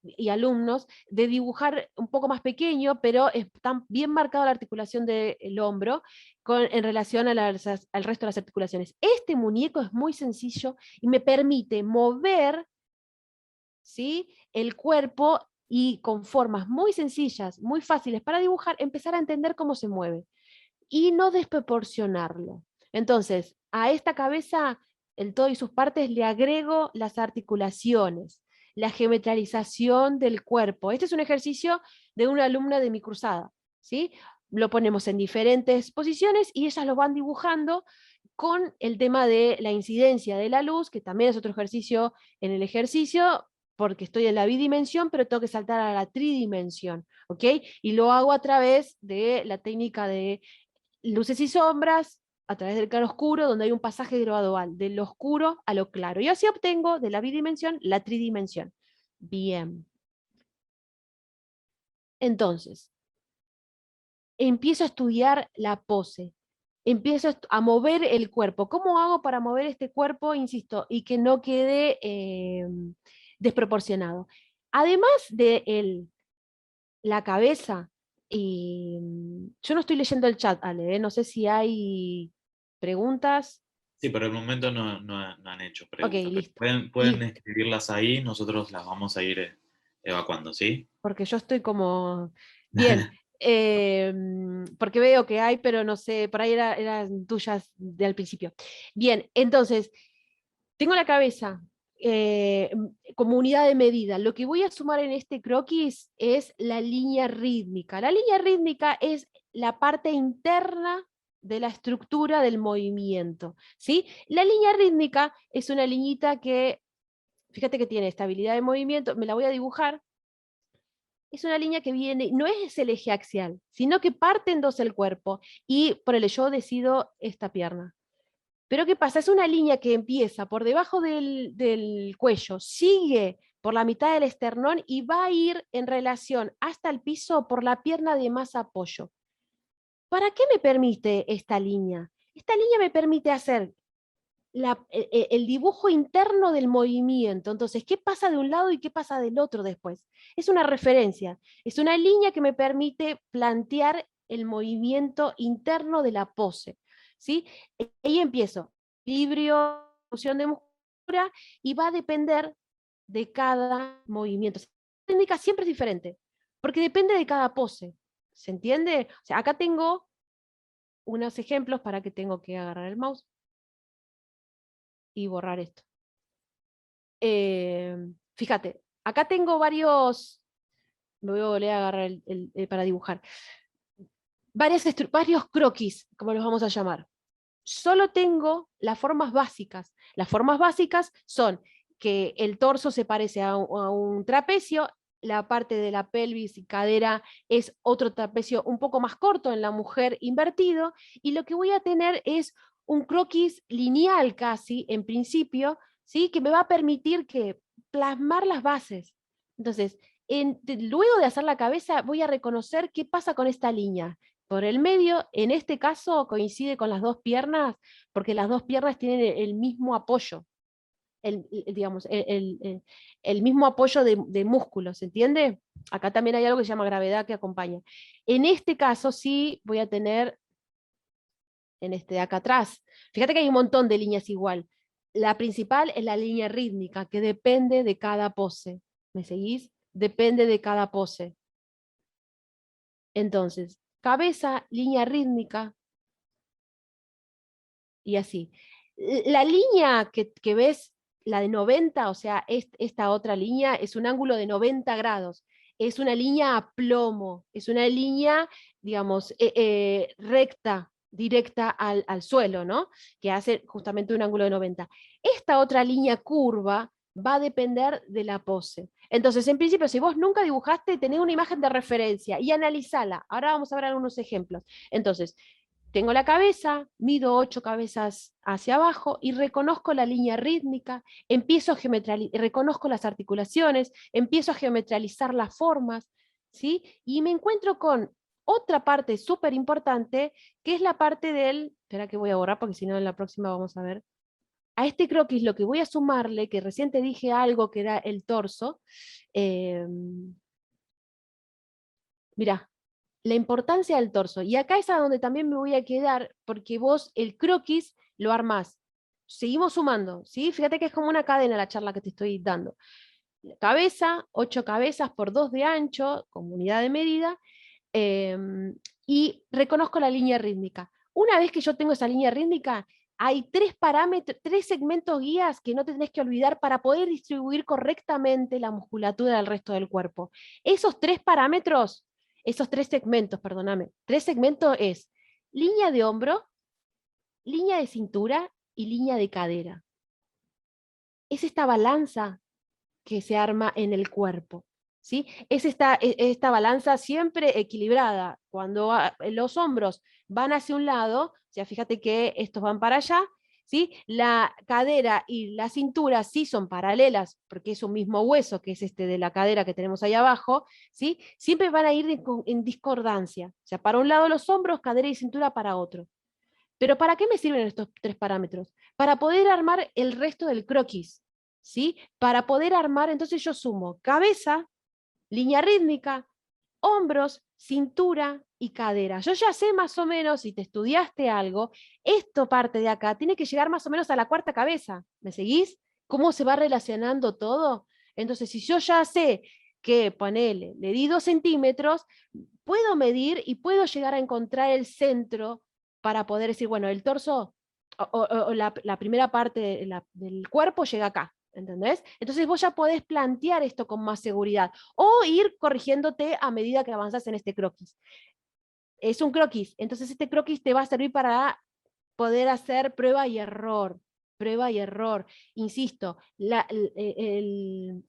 y alumnos de dibujar un poco más pequeño, pero está bien marcada la articulación del hombro en relación al resto de las articulaciones. Este muñeco es muy sencillo y me permite mover, ¿sí?, el cuerpo y con formas muy sencillas, muy fáciles para dibujar, empezar a entender cómo se mueve y no desproporcionarlo. Entonces, a esta cabeza, el todo y sus partes, le agrego las articulaciones, la geometralización del cuerpo. Este es un ejercicio de una alumna de mi cursada, ¿sí? Lo ponemos en diferentes posiciones y ellas lo van dibujando con el tema de la incidencia de la luz, que también es otro ejercicio en el ejercicio, porque estoy en la bidimensión, pero tengo que saltar a la tridimensión, ¿ok? Y lo hago a través de la técnica de luces y sombras, a través del claroscuro, donde hay un pasaje gradual, de lo oscuro a lo claro. Y así obtengo de la bidimensión la tridimensión. Bien. Entonces, empiezo a estudiar la pose, empiezo a mover el cuerpo. ¿Cómo hago para mover este cuerpo, insisto, y que no quede desproporcionado? Además de la cabeza, y yo no estoy leyendo el chat, Ale, no sé si hay preguntas. Sí, por el momento no han hecho Ok, preguntas, pero listo. pueden escribirlas ahí, nosotros las vamos a ir evacuando, ¿sí? Porque yo estoy como, bien, porque veo que hay, pero no sé, por ahí eran tuyas al principio. Bien, entonces, tengo la cabeza como unidad de medida. Lo que voy a sumar en este croquis es la línea rítmica. La línea rítmica es la parte interna de la estructura del movimiento, ¿sí? La línea rítmica es una liñita que, fíjate que tiene estabilidad de movimiento, me la voy a dibujar. Es una línea que viene, no es el eje axial, sino que parte en dos el cuerpo, y por el yo decido esta pierna. Pero ¿qué pasa? Es una línea que empieza por debajo del cuello, sigue por la mitad del esternón y va a ir en relación hasta el piso por la pierna de más apoyo. ¿Para qué me permite esta línea? Esta línea me permite hacer el dibujo interno del movimiento. Entonces, ¿qué pasa de un lado y qué pasa del otro después? Es una referencia, es una línea que me permite plantear el movimiento interno de la pose, ¿sí? Ahí empiezo, equilibrio, fusión de musculatura, y va a depender de cada movimiento. La técnica siempre es diferente, porque depende de cada pose, ¿se entiende? O sea, acá tengo unos ejemplos para que tengo que agarrar el mouse y borrar esto. Fíjate, acá tengo varios, me voy a volver a agarrar para dibujar, varios croquis, como los vamos a llamar. Solo tengo las formas básicas. Las formas básicas son que el torso se parece a un trapecio, la parte de la pelvis y cadera es otro trapecio un poco más corto en la mujer invertido, y lo que voy a tener es un croquis lineal casi, en principio, ¿sí? Que me va a permitir plasmar las bases. Entonces, luego de hacer la cabeza, voy a reconocer qué pasa con esta línea. Por el medio, en este caso, coincide con las dos piernas, porque las dos piernas tienen el mismo apoyo, digamos, el mismo apoyo de músculos, ¿se entiende? Acá también hay algo que se llama gravedad que acompaña. En este caso sí voy a tener, en este de acá atrás, fíjate que hay un montón de líneas igual. La principal es la línea rítmica, que depende de cada pose. ¿Me seguís? Depende de cada pose. Entonces, cabeza, línea rítmica, y así. La línea que ves, la de 90, o sea, esta otra línea, es un ángulo de 90 grados. Es una línea a plomo, es una línea, digamos, recta, directa al suelo, ¿no? Que hace justamente un ángulo de 90. Esta otra línea curva va a depender de la pose. Entonces, en principio, si vos nunca dibujaste, tenés una imagen de referencia y analizala. Ahora vamos a ver algunos ejemplos. Entonces, tengo la cabeza, mido 8 cabezas hacia abajo y reconozco la línea rítmica, empiezo a reconozco las articulaciones, empiezo a geometralizar las formas, ¿sí? Y me encuentro con otra parte súper importante, que es la parte espera que voy a borrar porque si no en la próxima vamos a ver. A este croquis lo que voy a sumarle, que recién te dije algo que era el torso, eh, mirá, la importancia del torso. Y acá es a donde también me voy a quedar, porque vos el croquis lo armás. Seguimos sumando, ¿sí? Fíjate que es como una cadena la charla que te estoy dando. Cabeza, 8 cabezas por 2 de ancho, como unidad de medida, eh, y reconozco la línea rítmica. Una vez que yo tengo esa línea rítmica, hay 3 parámetros, 3 segmentos guías que no te tenés que olvidar para poder distribuir correctamente la musculatura del resto del cuerpo. Esos 3 parámetros, esos 3 segmentos, perdóname, 3 segmentos es línea de hombro, línea de cintura y línea de cadera. Es esta balanza que se arma en el cuerpo, ¿sí? Es esta balanza siempre equilibrada. Cuando los hombros van hacia un lado, o sea, fíjate que estos van para allá, ¿sí? La cadera y la cintura sí son paralelas, porque es un mismo hueso, que es este de la cadera que tenemos ahí abajo, ¿sí? Siempre van a ir en discordancia. O sea, para un lado los hombros, cadera y cintura para otro. Pero ¿para qué me sirven estos 3 parámetros? Para poder armar el resto del croquis, ¿sí? Para poder armar, entonces yo sumo cabeza, línea rítmica, hombros, cintura y cadera. Yo ya sé más o menos, si te estudiaste algo, esto parte de acá tiene que llegar más o menos a la cuarta cabeza. ¿Me seguís? ¿Cómo se va relacionando todo? Entonces, si yo ya sé que, ponele, le di 2 centímetros, puedo medir y puedo llegar a encontrar el centro para poder decir, bueno, el torso o la primera parte del cuerpo llega acá, ¿entendés? Entonces vos ya podés plantear esto con más seguridad o ir corrigiéndote a medida que avanzas en este croquis. Es un croquis, entonces este croquis te va a servir para poder hacer prueba y error. Insisto, el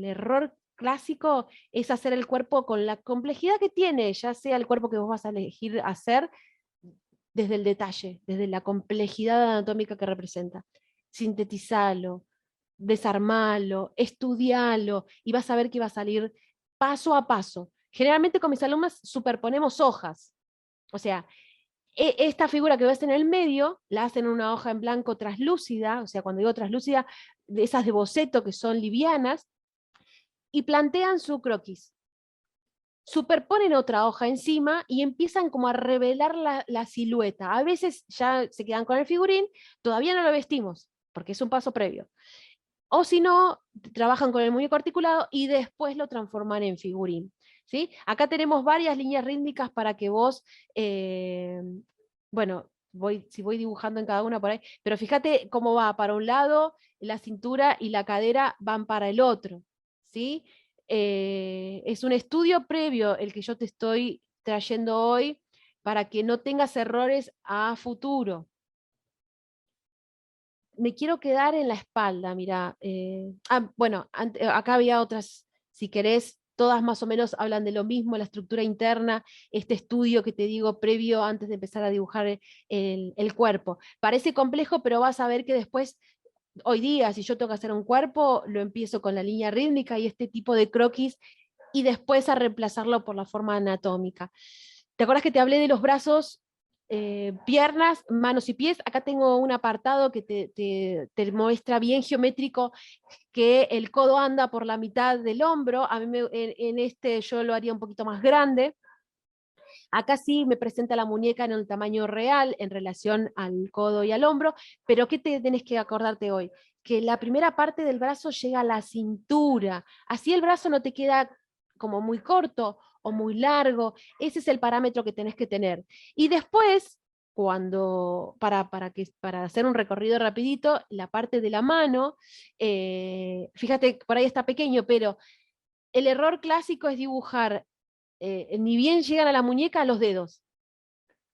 error clásico es hacer el cuerpo con la complejidad que tiene, ya sea el cuerpo que vos vas a elegir hacer, desde el detalle, desde la complejidad anatómica que representa. Sintetizalo, desarmalo, estudialo, y vas a ver que va a salir paso a paso. Generalmente con mis alumnos superponemos hojas. O sea, esta figura que ves en el medio, la hacen en una hoja en blanco traslúcida, o sea, cuando digo traslúcida, de esas de boceto que son livianas, y plantean su croquis. superponen otra hoja encima y empiezan como a revelar la silueta. A veces ya se quedan con el figurín, todavía no lo vestimos, porque es un paso previo. O si no, trabajan con el muñeco articulado y después lo transforman en figurín. ¿Sí? Acá tenemos varias líneas rítmicas para que vos, bueno, si voy dibujando en cada una por ahí, pero fíjate cómo va para un lado, la cintura y la cadera van para el otro. ¿Sí? Es un estudio previo el que yo te estoy trayendo hoy para que no tengas errores a futuro. Me quiero quedar en la espalda, mira. Bueno, acá había otras, si querés, todas más o menos hablan de lo mismo, la estructura interna, este estudio que te digo previo antes de empezar a dibujar el cuerpo. Parece complejo, pero vas a ver que después, hoy día, si yo tengo que hacer un cuerpo, lo empiezo con la línea rítmica y este tipo de croquis, y después a reemplazarlo por la forma anatómica. ¿Te acuerdas que te hablé de los brazos, piernas, manos y pies? Acá tengo un apartado que te muestra bien geométrico que el codo anda por la mitad del hombro. A mí en este yo lo haría un poquito más grande. Acá sí me presenta la muñeca en el tamaño real en relación al codo y al hombro, pero ¿qué te tenés que acordarte hoy? Que la primera parte del brazo llega a la cintura, así el brazo no te queda como muy corto o muy largo. Ese es el parámetro que tenés que tener. Y después, para hacer un recorrido rapidito, la parte de la mano, fíjate, por ahí está pequeño, pero el error clásico es dibujar, ni bien llegan a la muñeca, a los dedos.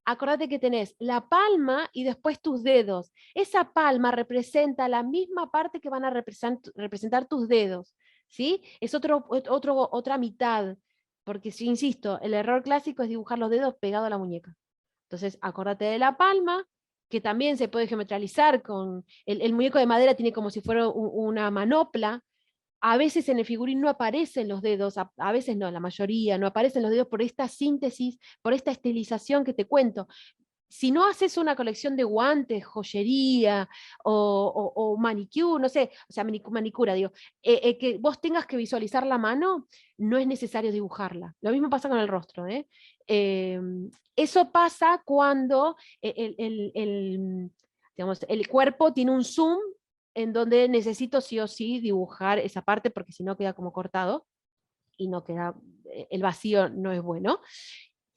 Acordate que tenés la palma y después tus dedos. Esa palma representa la misma parte que van a representar tus dedos, ¿sí? Es otra mitad, porque si insisto, el error clásico es dibujar los dedos pegados a la muñeca. Entonces, acordate de la palma, que también se puede geometralizar con, el muñeco de madera tiene como si fuera una manopla. A veces en el figurín no aparecen los dedos, a veces no, la mayoría no aparecen los dedos por esta síntesis, por esta estilización que te cuento. Si no haces una colección de guantes, joyería o manicure, no sé, o sea, manicura, digo, que vos tengas que visualizar la mano, no es necesario dibujarla. Lo mismo pasa con el rostro. Eh, Eso pasa cuando digamos, el cuerpo tiene un zoom en donde necesito sí o sí dibujar esa parte, porque si no queda como cortado y no queda, el vacío no es bueno.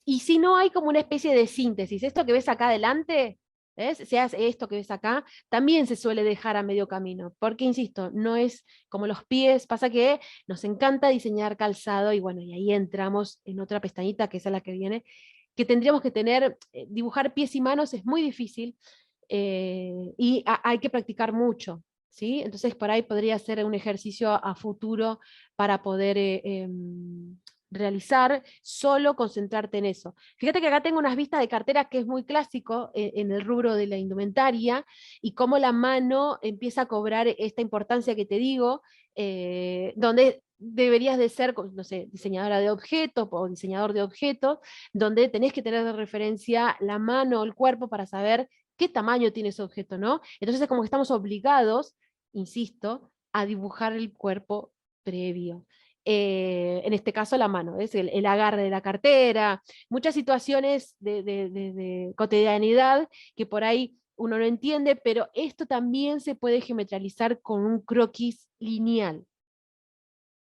Y si no hay como una especie de síntesis, esto que ves acá adelante, ¿ves? Si hace esto que ves acá, también se suele dejar a medio camino, porque insisto, no es como los pies, pasa que nos encanta diseñar calzado y bueno, y ahí entramos en otra pestañita que es la que viene, que tendríamos que tener, dibujar pies y manos es muy difícil, y hay que practicar mucho, ¿sí? Entonces por ahí podría ser un ejercicio a futuro para poder realizar, solo concentrarte en eso. Fíjate que acá tengo unas vistas de cartera que es muy clásico en el rubro de la indumentaria, y cómo la mano empieza a cobrar esta importancia que te digo, donde deberías de ser, no sé, diseñadora de objetos o diseñador de objetos, donde tenés que tener de referencia la mano o el cuerpo para saber qué tamaño tiene ese objeto, ¿no? Entonces es como que estamos obligados, insisto, a dibujar el cuerpo previo. En este caso la mano, es el agarre de la cartera, muchas situaciones de cotidianidad que por ahí uno no entiende, pero esto también se puede geometralizar con un croquis lineal.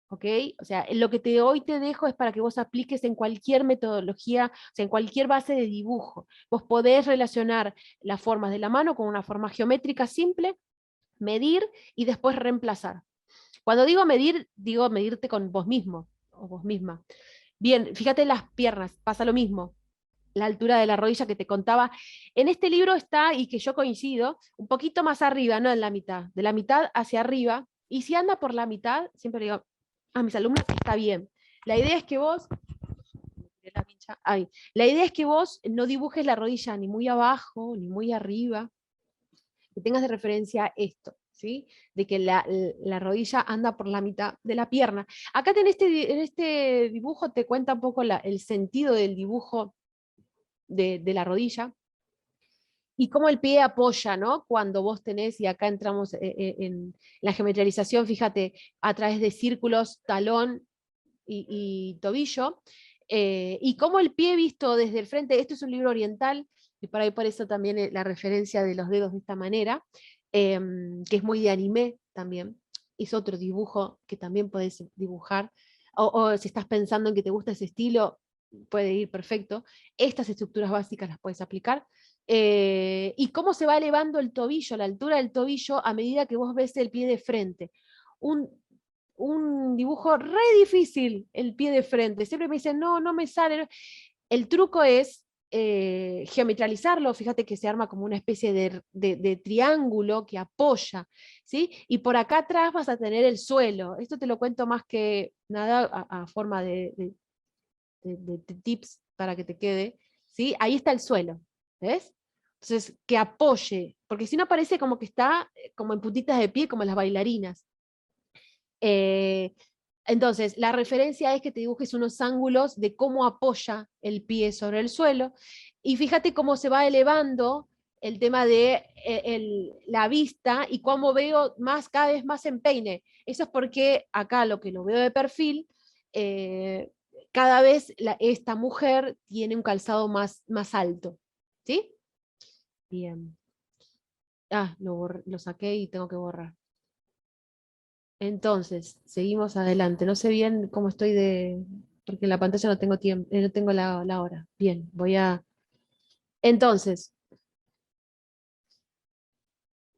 ¿Ok? O sea, lo que hoy te dejo es para que vos apliques en cualquier metodología, o sea, en cualquier base de dibujo. Vos podés relacionar las formas de la mano con una forma geométrica simple, medir y después reemplazar. Cuando digo medir, digo medirte con vos mismo o vos misma. Bien, fíjate las piernas, pasa lo mismo. La altura de la rodilla que te contaba. En este libro está, y que yo coincido, un poquito más arriba, no en la mitad, de la mitad hacia arriba. Y si anda por la mitad, siempre digo a mis alumnos, está bien. La idea es que vos, la idea es que vos no dibujes la rodilla ni muy abajo, ni muy arriba, que tengas de referencia esto, ¿sí? De que la rodilla anda por la mitad de la pierna. Acá en este dibujo te cuenta un poco el sentido del dibujo de la rodilla, y cómo el pie apoya, ¿no? Cuando vos tenés, y acá entramos en la geometrialización, fíjate, a través de círculos, talón y tobillo, Y cómo el pie visto desde el frente, esto es un libro oriental, y por ahí por eso también la referencia de los dedos de esta manera, que es muy de anime también, es otro dibujo que también podés dibujar, o si estás pensando en que te gusta ese estilo, puede ir perfecto. Estas estructuras básicas las puedes aplicar. Y cómo se va elevando el tobillo, la altura del tobillo, a medida que vos ves el pie de frente. Un, un dibujo re difícil, el pie de frente. Siempre me dicen, no, no me sale. El truco es geometralizarlo, fíjate que se arma como una especie de triángulo que apoya, ¿sí? Y por acá atrás vas a tener el suelo. Esto te lo cuento más que nada a forma de tips para que te quede, ¿sí? Ahí está el suelo, ¿ves? Entonces, que apoye, porque si no parece como que está como en puntitas de pie, como las bailarinas. Eh, entonces, la referencia es que te dibujes unos ángulos de cómo apoya el pie sobre el suelo, y fíjate cómo se va elevando el tema de la vista y cómo veo más, cada vez más en peine. Eso es porque acá lo que lo veo de perfil, eh, cada vez esta mujer tiene un calzado más alto. ¿Sí? Bien. Ah, lo saqué y tengo que borrar. Entonces, seguimos adelante. No sé bien cómo estoy porque en la pantalla no tengo tiempo, no tengo la hora. Bien, voy a. Entonces,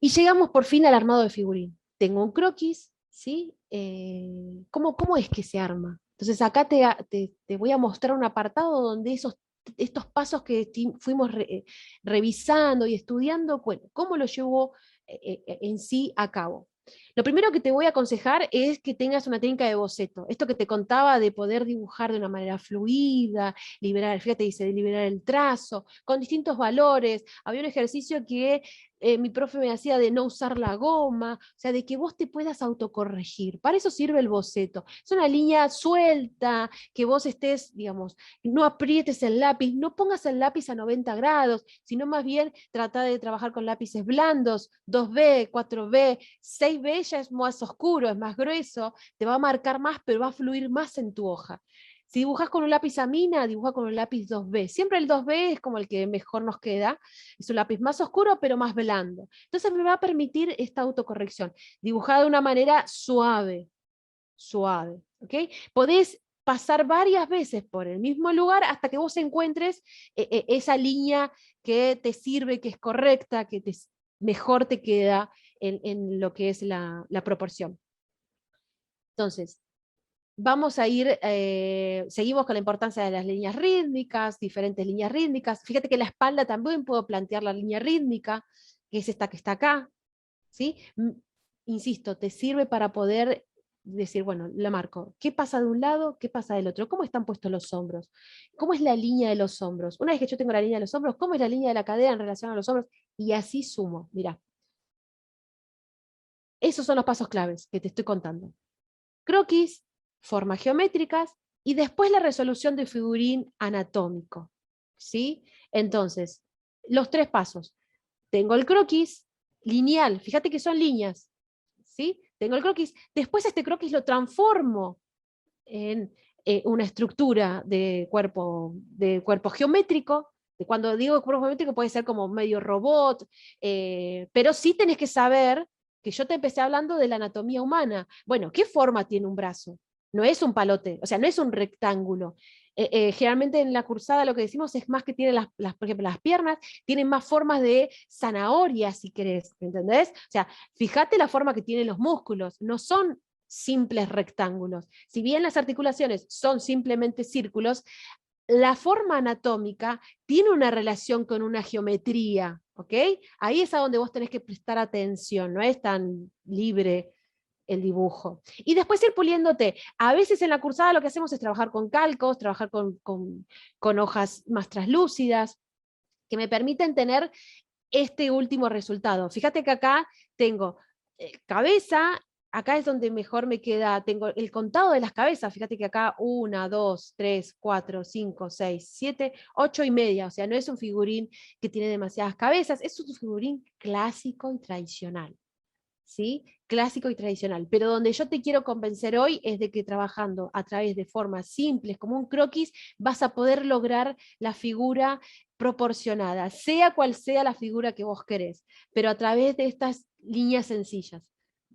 y llegamos por fin al armado de figurín. Tengo un croquis, ¿sí? ¿Cómo es que se arma? Entonces, acá te voy a mostrar un apartado donde estos pasos que fuimos revisando y estudiando, bueno, cómo lo llevo en sí a cabo. Lo primero que te voy a aconsejar es que tengas una técnica de boceto. Esto que te contaba de poder dibujar de una manera fluida, liberar, fíjate, dice, de liberar el trazo, con distintos valores. Había un ejercicio que mi profe me hacía de no usar la goma, o sea, de que vos te puedas autocorregir. Para eso sirve el boceto. Es una línea suelta, que vos estés, digamos, no aprietes el lápiz, no pongas el lápiz a 90 grados, sino más bien trata de trabajar con lápices blandos, 2B, 4B, 6B ya es más oscuro, es más grueso, te va a marcar más, pero va a fluir más en tu hoja. Si dibujas con un lápiz a mina, dibuja con un lápiz 2B. Siempre el 2B es como el que mejor nos queda. Es un lápiz más oscuro, pero más blando. Entonces me va a permitir esta autocorrección. Dibujar de una manera suave, suave. ¿Ok? Podés pasar varias veces por el mismo lugar hasta que vos encuentres esa línea que te sirve, que es correcta, mejor te queda en lo que es la proporción. Entonces, vamos a ir, seguimos con la importancia de las líneas rítmicas, diferentes líneas rítmicas. Fíjate que en la espalda también puedo plantear la línea rítmica, que es esta que está acá, ¿sí? Insisto, te sirve para poder decir, bueno, la marco. ¿Qué pasa de un lado? ¿Qué pasa del otro? ¿Cómo están puestos los hombros? ¿Cómo es la línea de los hombros? Una vez que yo tengo la línea de los hombros, ¿cómo es la línea de la cadera en relación a los hombros? Y así sumo, mira. Esos son los pasos claves que te estoy contando. Croquis, formas geométricas y después la resolución de figurín anatómico. ¿Sí? Entonces, los tres pasos. Tengo el croquis lineal, fíjate que son líneas. ¿Sí? Tengo el croquis. Después este croquis lo transformo en una estructura de cuerpo geométrico. Cuando digo cuerpo geométrico puede ser como medio robot, pero sí tenés que saber que yo te empecé hablando de la anatomía humana. Bueno, ¿qué forma tiene un brazo? No es un palote, o sea, no es un rectángulo. Generalmente en la cursada lo que decimos es más que tiene por ejemplo, las piernas tienen más formas de zanahoria, si querés, ¿entendés? O sea, fíjate la forma que tienen los músculos, no son simples rectángulos. Si bien las articulaciones son simplemente círculos, la forma anatómica tiene una relación con una geometría, ¿ok? Ahí es a donde vos tenés que prestar atención, no es tan libre el dibujo. Y después ir puliéndote. A veces en la cursada lo que hacemos es trabajar con calcos, trabajar con hojas más translúcidas, que me permiten tener este último resultado. Fíjate que acá tengo cabeza, acá es donde mejor me queda, tengo el contado de las cabezas, fíjate que acá 1, 2, 3, 4, 5, 6, 7, 8 y media, o sea, no es un figurín que tiene demasiadas cabezas, es un figurín clásico y tradicional. ¿sí? Clásico y tradicional. Pero donde yo te quiero convencer hoy es de que trabajando a través de formas simples, como un croquis, vas a poder lograr la figura proporcionada, sea cual sea la figura que vos querés, pero a través de estas líneas sencillas.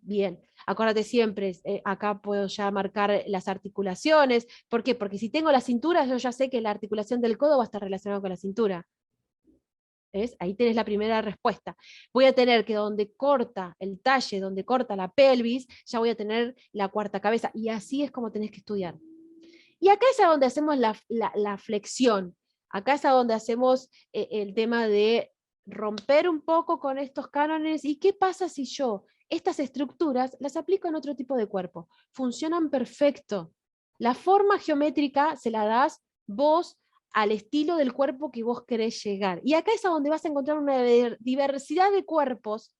Bien, acuérdate siempre, acá puedo ya marcar las articulaciones. ¿Por qué? Porque si tengo la cintura, yo ya sé que la articulación del codo va a estar relacionada con la cintura. ¿Ves? Ahí tenés la primera respuesta. Voy a tener que donde corta el talle, donde corta la pelvis, ya voy a tener la cuarta cabeza. Y así es como tenés que estudiar. Y acá es a donde hacemos la flexión. Acá es a donde hacemos el tema de romper un poco con estos cánones. ¿Y qué pasa si yo estas estructuras las aplico en otro tipo de cuerpo? Funcionan perfecto. La forma geométrica se la das vos al estilo del cuerpo que vos querés llegar. Y acá es a donde vas a encontrar una diversidad de cuerpos,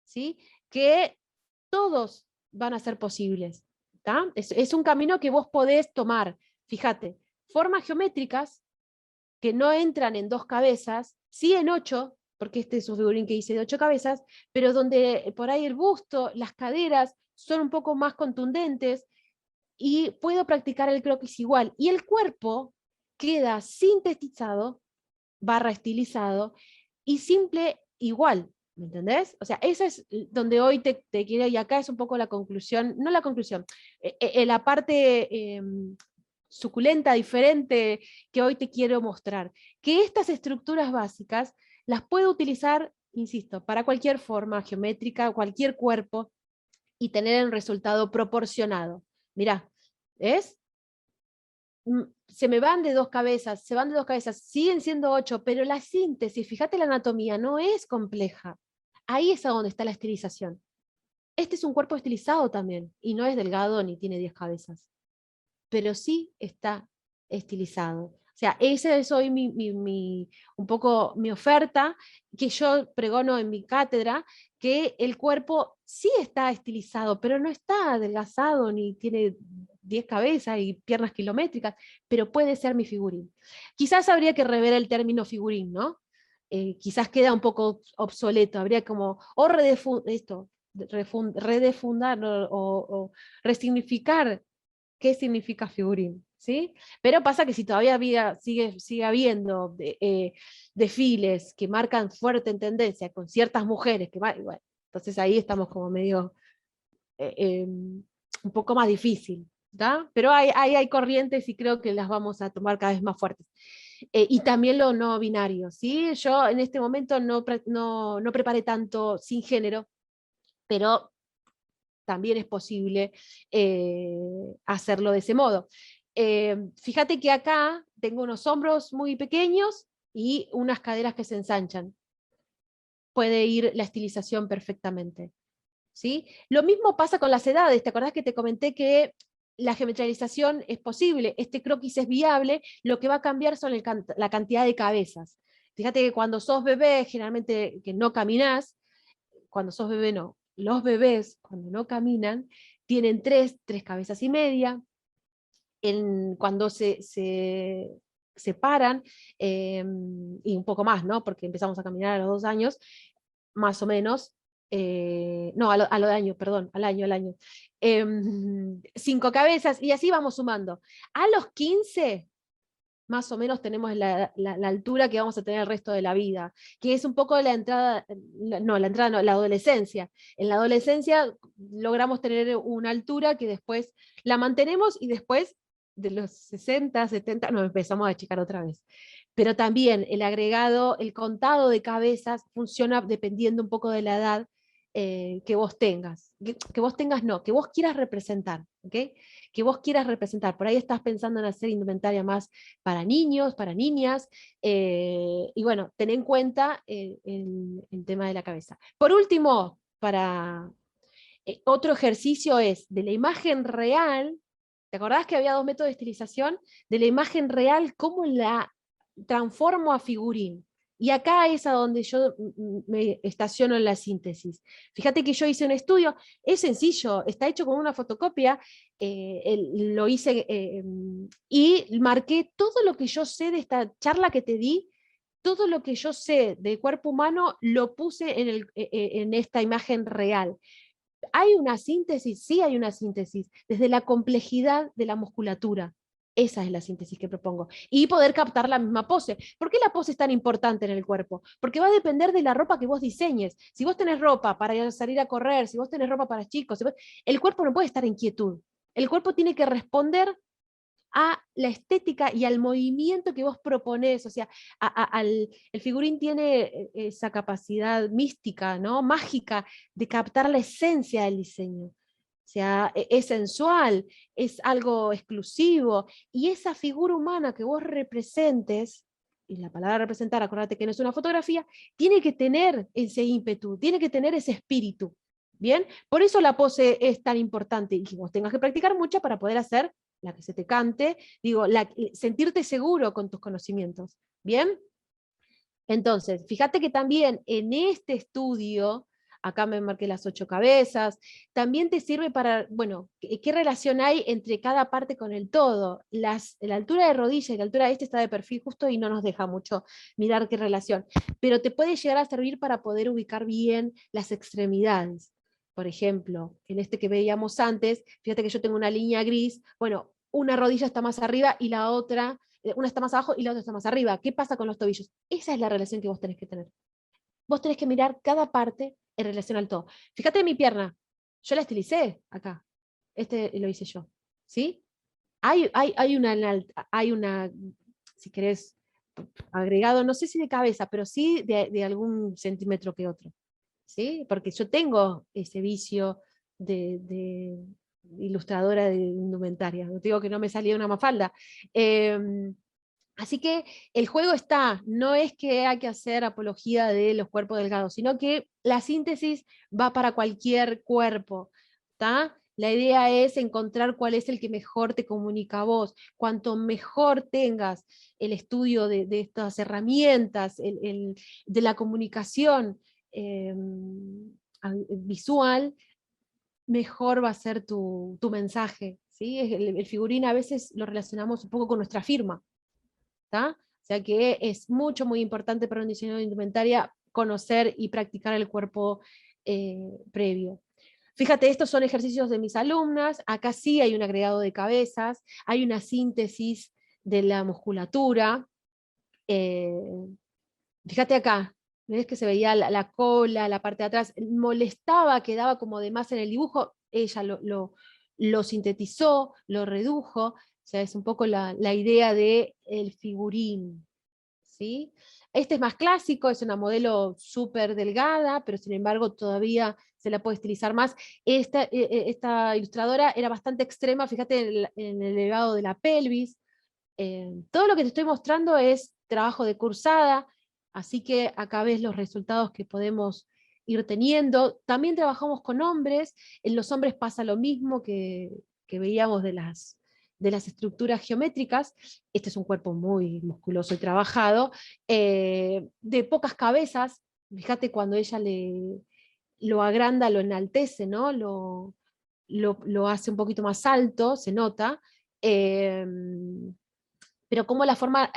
¿sí? Que todos van a ser posibles. Es un camino que vos podés tomar. Fíjate, formas geométricas que no entran en 2 cabezas, sí en 8, porque este es un figurín que hice de 8 cabezas, pero donde por ahí el busto, las caderas son un poco más contundentes, y puedo practicar el croquis igual. Y el cuerpo queda sintetizado, barra estilizado, y simple igual. ¿Me entendés? O sea, esa es donde hoy te quiero, y acá es un poco la conclusión, no la conclusión, la parte suculenta, diferente, que hoy te quiero mostrar. Que estas estructuras básicas las puedo utilizar, insisto, para cualquier forma geométrica, cualquier cuerpo, y tener el resultado proporcionado. Mirá, ¿es? Se me van de 2 cabezas, se van de 2 cabezas, siguen siendo 8, pero la síntesis, fíjate la anatomía, no es compleja. Ahí es a donde está la estilización. Este es un cuerpo estilizado también, y no es delgado ni tiene 10 cabezas, pero sí está estilizado. O sea, esa es hoy un poco mi oferta, que yo pregono en mi cátedra, que el cuerpo sí está estilizado, pero no está adelgazado ni tiene 10 cabezas y piernas kilométricas, pero puede ser mi figurín. Quizás habría que rever el término figurín, ¿no? Quizás queda un poco obsoleto, habría como, o redefundar o resignificar qué significa figurín, ¿sí? Pero pasa que si todavía sigue habiendo desfiles que marcan fuerte tendencia con ciertas mujeres, bueno, entonces ahí estamos como medio un poco más difícil, ¿tá? Pero hay corrientes y creo que las vamos a tomar cada vez más fuertes. Y también lo no binario, ¿sí? Yo en este momento no preparé tanto sin género, pero también es posible hacerlo de ese modo. Fíjate que acá tengo unos hombros muy pequeños y unas caderas que se ensanchan. Puede ir la estilización perfectamente. ¿Sí? Lo mismo pasa con las edades. ¿Te acordás que te comenté que la geometralización es posible? Este croquis es viable, lo que va a cambiar son la cantidad de cabezas. Fíjate que cuando sos bebé, generalmente que no caminás, cuando sos bebé no, los bebés cuando no caminan tienen tres cabezas y media. Cuando se paran, y un poco más, ¿no? Porque empezamos a caminar a los 2 años, más o menos, no, a lo de año, perdón, al año. 5 cabezas, y así vamos sumando. A los 15, más o menos tenemos la altura que vamos a tener el resto de la vida, que es un poco la entrada, la adolescencia. En la adolescencia logramos tener una altura que después la mantenemos y después de los 60, 70 nos empezamos a achicar otra vez. Pero también el agregado, el contado de cabezas funciona dependiendo un poco de la edad que vos tengas. Que vos tengas no, que vos quieras representar, ¿ok? Que vos quieras representar. Por ahí estás pensando en hacer indumentaria más para niños, para niñas, y bueno, ten en cuenta el tema de la cabeza. Por último, otro ejercicio es de la imagen real. ¿Te acordás que había 2 métodos de estilización? De la imagen real, ¿cómo la transformo a figurín? Y acá es a donde yo me estaciono en la síntesis. Fíjate que yo hice un estudio, es sencillo, está hecho con una fotocopia, lo hice y marqué todo lo que yo sé de esta charla que te di, todo lo que yo sé del cuerpo humano lo puse en esta imagen real. ¿Hay una síntesis? Sí hay una síntesis, desde la complejidad de la musculatura. Esa es la síntesis que propongo. Y poder captar la misma pose. ¿Por qué la pose es tan importante en el cuerpo? Porque va a depender de la ropa que vos diseñes. Si vos tenés ropa para salir a correr, si vos tenés ropa para chicos, el cuerpo no puede estar en quietud. El cuerpo tiene que responder a la estética y al movimiento que vos proponés. O sea, el figurín tiene esa capacidad mística, ¿no? Mágica, de captar la esencia del diseño. O sea, es sensual, es algo exclusivo, y esa figura humana que vos representes, y la palabra representar, acuérdate que no es una fotografía, tiene que tener ese ímpetu, tiene que tener ese espíritu. ¿Bien? Por eso la pose es tan importante, y que vos tengas que practicar mucho para poder hacer la que se te cante, digo, sentirte seguro con tus conocimientos. ¿Bien? Entonces, fíjate que también en este estudio, acá me marqué las 8 cabezas, también te sirve para, bueno, ¿qué relación hay entre cada parte con el todo? La altura de rodilla y la altura de este está de perfil justo y no nos deja mucho mirar qué relación, pero te puede llegar a servir para poder ubicar bien las extremidades. Por ejemplo, en este que veíamos antes, fíjate que yo tengo una línea gris, bueno, una rodilla está más arriba y la otra, una está más abajo y la otra está más arriba. ¿Qué pasa con los tobillos? Esa es la relación que vos tenés que tener. Vos tenés que mirar cada parte en relación al todo. Fíjate mi pierna, yo la estilicé acá. Este lo hice yo. ¿Sí? Hay una, si querés, agregado, no sé si de cabeza, pero sí de algún centímetro que otro. ¿Sí? Porque yo tengo ese vicio de ilustradora de indumentaria. No te digo que no me salía una mafalda. Así que el juego está, no es que hay que hacer apología de los cuerpos delgados, sino que la síntesis va para cualquier cuerpo, ¿tá? La idea es encontrar cuál es el que mejor te comunica a vos. Cuanto mejor tengas el estudio de estas herramientas, de la comunicación visual, mejor va a ser tu mensaje. ¿Sí? El figurín a veces lo relacionamos un poco con nuestra firma. ¿Tá? O sea que es mucho, muy importante para un diseñador de indumentaria conocer y practicar el cuerpo previo. Fíjate, estos son ejercicios de mis alumnas, acá sí hay un agregado de cabezas, hay una síntesis de la musculatura. Fíjate acá, ves que se veía la cola, la parte de atrás, molestaba, quedaba como de más en el dibujo, ella lo sintetizó, lo redujo, o sea, es un poco la idea del figurín. ¿Sí? Este es más clásico, es una modelo súper delgada, pero sin embargo todavía se la puede estilizar más. Esta ilustradora era bastante extrema, fíjate en el elevado de la pelvis. Todo lo que te estoy mostrando es trabajo de cursada, así que acá ves los resultados que podemos ir teniendo. También trabajamos con hombres, en los hombres pasa lo mismo que veíamos de las estructuras geométricas. Este es un cuerpo muy musculoso y trabajado, de pocas cabezas. Fíjate cuando ella lo agranda, lo enaltece, ¿no? Lo hace un poquito más alto, se nota. Eh, pero como la forma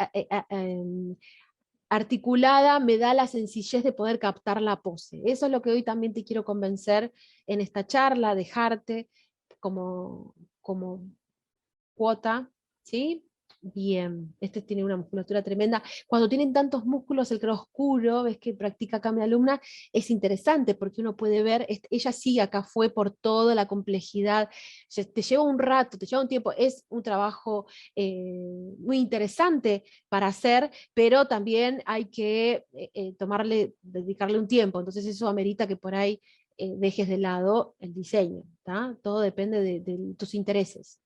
articulada me da la sencillez de poder captar la pose. Eso es lo que hoy también te quiero convencer en esta charla, dejarte como cuota, ¿sí? Bien, este tiene una musculatura tremenda. Cuando tienen tantos músculos, el claroscuro, ves que practica acá mi alumna, es interesante porque uno puede ver, ella sí acá fue por toda la complejidad, te lleva un rato, te lleva un tiempo, es un trabajo muy interesante para hacer, pero también hay que dedicarle un tiempo, entonces eso amerita que por ahí dejes de lado el diseño, ¿tá? Todo depende de tus intereses.